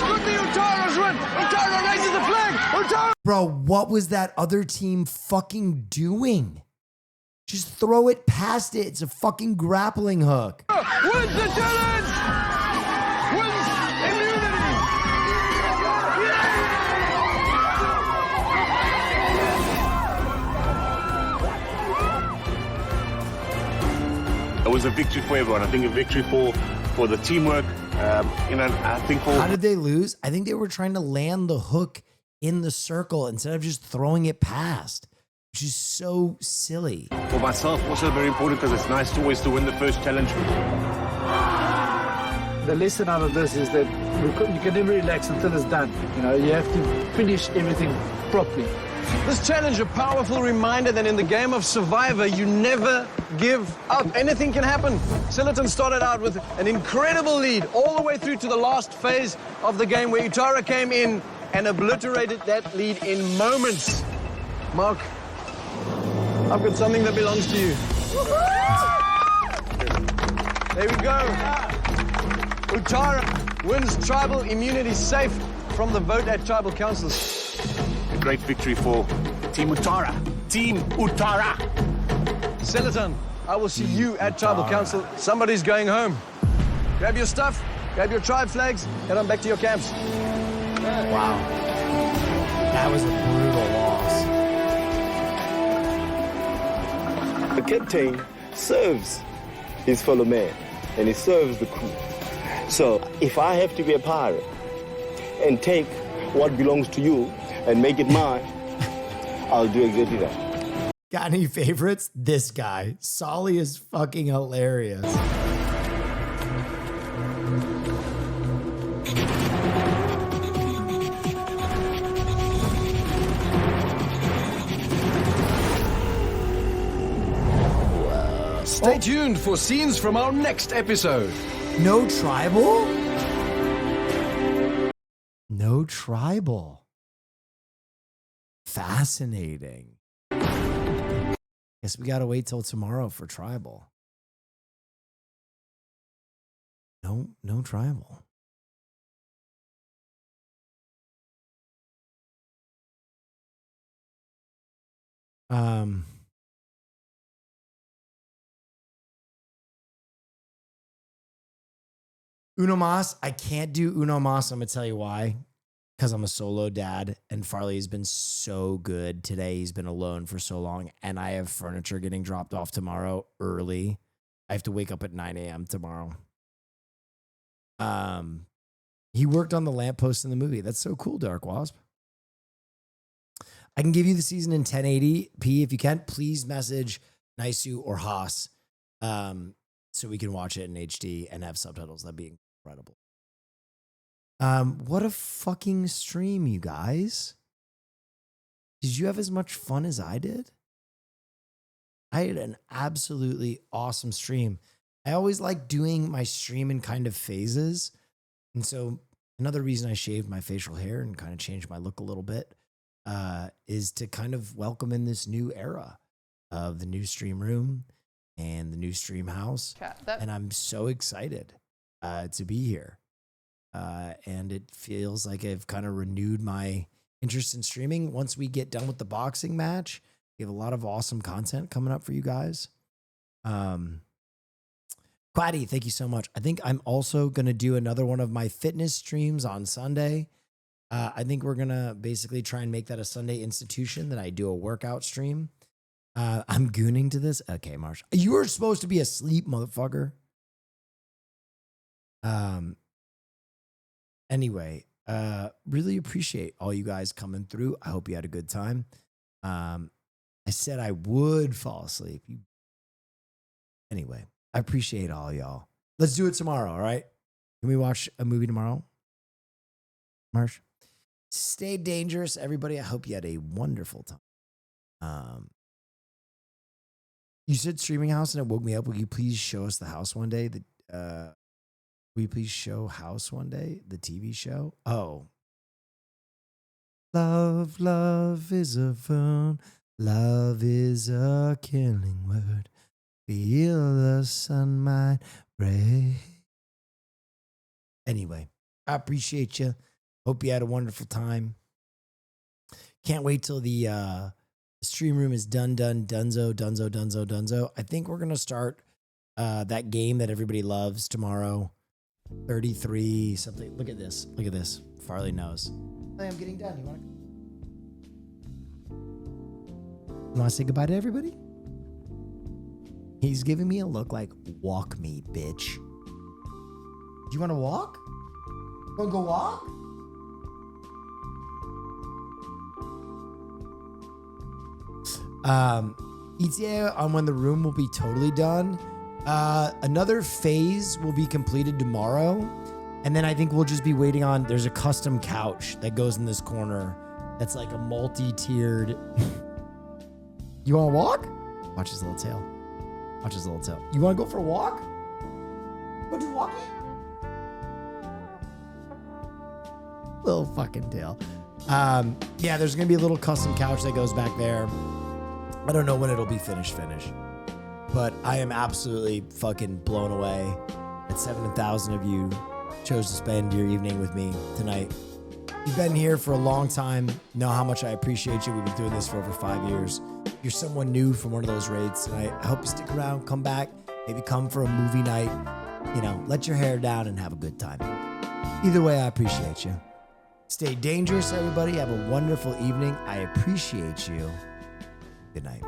could be Utara's win. Utara raises the flag. Utara. Bro, what was that other team fucking doing? Just throw it past it. It's a fucking grappling hook. Wins the challenge. Wins immunity. It was a victory for everyone. I think a victory for the teamwork. I think for How did they lose? I think they were trying to land the hook in the circle instead of just throwing it past, which is so silly. for myself also very important because it's nice always to win the first challenge. The lesson out of this is that you can never relax until it's done. You know, you have to finish everything properly. This challenge, a powerful reminder that in the game of Survivor, you never give up. Anything can happen. Selaton started out with an incredible lead all the way through to the last phase of the game where Utara came in and obliterated that lead in moments. Mark, I've got something that belongs to you. There we go. Utara wins tribal immunity safe from the vote at tribal councils. A great victory for Team Utara. Team Utara. Selaton, I will see you at tribal council. Somebody's going home. Grab your stuff, grab your tribe flags, head on back to your camps. Wow. That was a brutal loss. The captain serves his fellow man and he serves the crew. So if I have to be a pirate and take what belongs to you and make it mine, I'll do exactly that. Got any favorites? This guy. Solly is fucking hilarious. Stay tuned for scenes from our next episode. No tribal? No tribal. Fascinating. Guess we gotta wait till tomorrow for tribal. No tribal. Uno Mas, I can't do Uno Mas. I'm gonna tell you why. Because I'm a solo dad and Farley has been so good today. He's been alone for so long and I have furniture getting dropped off tomorrow early. I have to wake up at 9 a.m. tomorrow. He worked on the lamppost in the movie. That's so cool, Dark Wasp. I can give you the season in 1080p. If you can't, please message Naisu or Haas so we can watch it in HD and have subtitles. That'd be incredible. What a fucking stream, you guys. Did you have as much fun as I did? I had an absolutely awesome stream. I always like doing my stream in kind of phases. And so another reason I shaved my facial hair and kind of changed my look a little bit is to kind of welcome in this new era of the new stream room and the new stream house. And I'm so excited to be here. And it feels like I've kind of renewed my interest in streaming. Once we get done with the boxing match, we have a lot of awesome content coming up for you guys. Quaddy, thank you so much. I think I'm also going to do another one of my fitness streams on Sunday. I think we're going to basically try and make that a Sunday institution that I do a workout stream. I'm gooning to this. Okay, Marsh. You were supposed to be asleep, motherfucker. Anyway, really appreciate all you guys coming through. I hope you had a good time. I said I would fall asleep. Anyway, I appreciate all y'all. Let's do it tomorrow, all right? Can we watch a movie tomorrow? Marsh? Stay dangerous, everybody. I hope you had a wonderful time. You said streaming house and it woke me up. Will you please show us the house one day? Will you please show House one day, the TV show? Oh. Love, love is a fun. Love is a killing word. Feel the sun might break. Anyway, I appreciate you. Hope you had a wonderful time. Can't wait till the stream room is dunzo. I think we're going to start that game that everybody loves tomorrow. 33 something. Look at this. Look at this. Farley knows. Hey, I'm getting done. You want to say goodbye to everybody? He's giving me a look like, walk me, bitch. Do you want to walk? You want to go walk? ETA on when the room will be totally done. Another phase will be completed tomorrow. And then I think we'll just be waiting on, there's a custom couch that goes in this corner. That's like a multi-tiered. You want to walk? Watch his little tail. Watch his little tail. You want to go for a walk? Want to walk? Little fucking tail. Yeah, there's going to be a little custom couch that goes back there. I don't know when it'll be finished. But I am absolutely fucking blown away that 7,000 of you chose to spend your evening with me tonight. You've been here for a long time. Know how much I appreciate you. We've been doing this for over 5 years. You're someone new from one of those raids, and I hope you stick around, come back, maybe come for a movie night. You know, let your hair down and have a good time. Either way, I appreciate you. Stay dangerous, everybody. Have a wonderful evening. I appreciate you. Good night.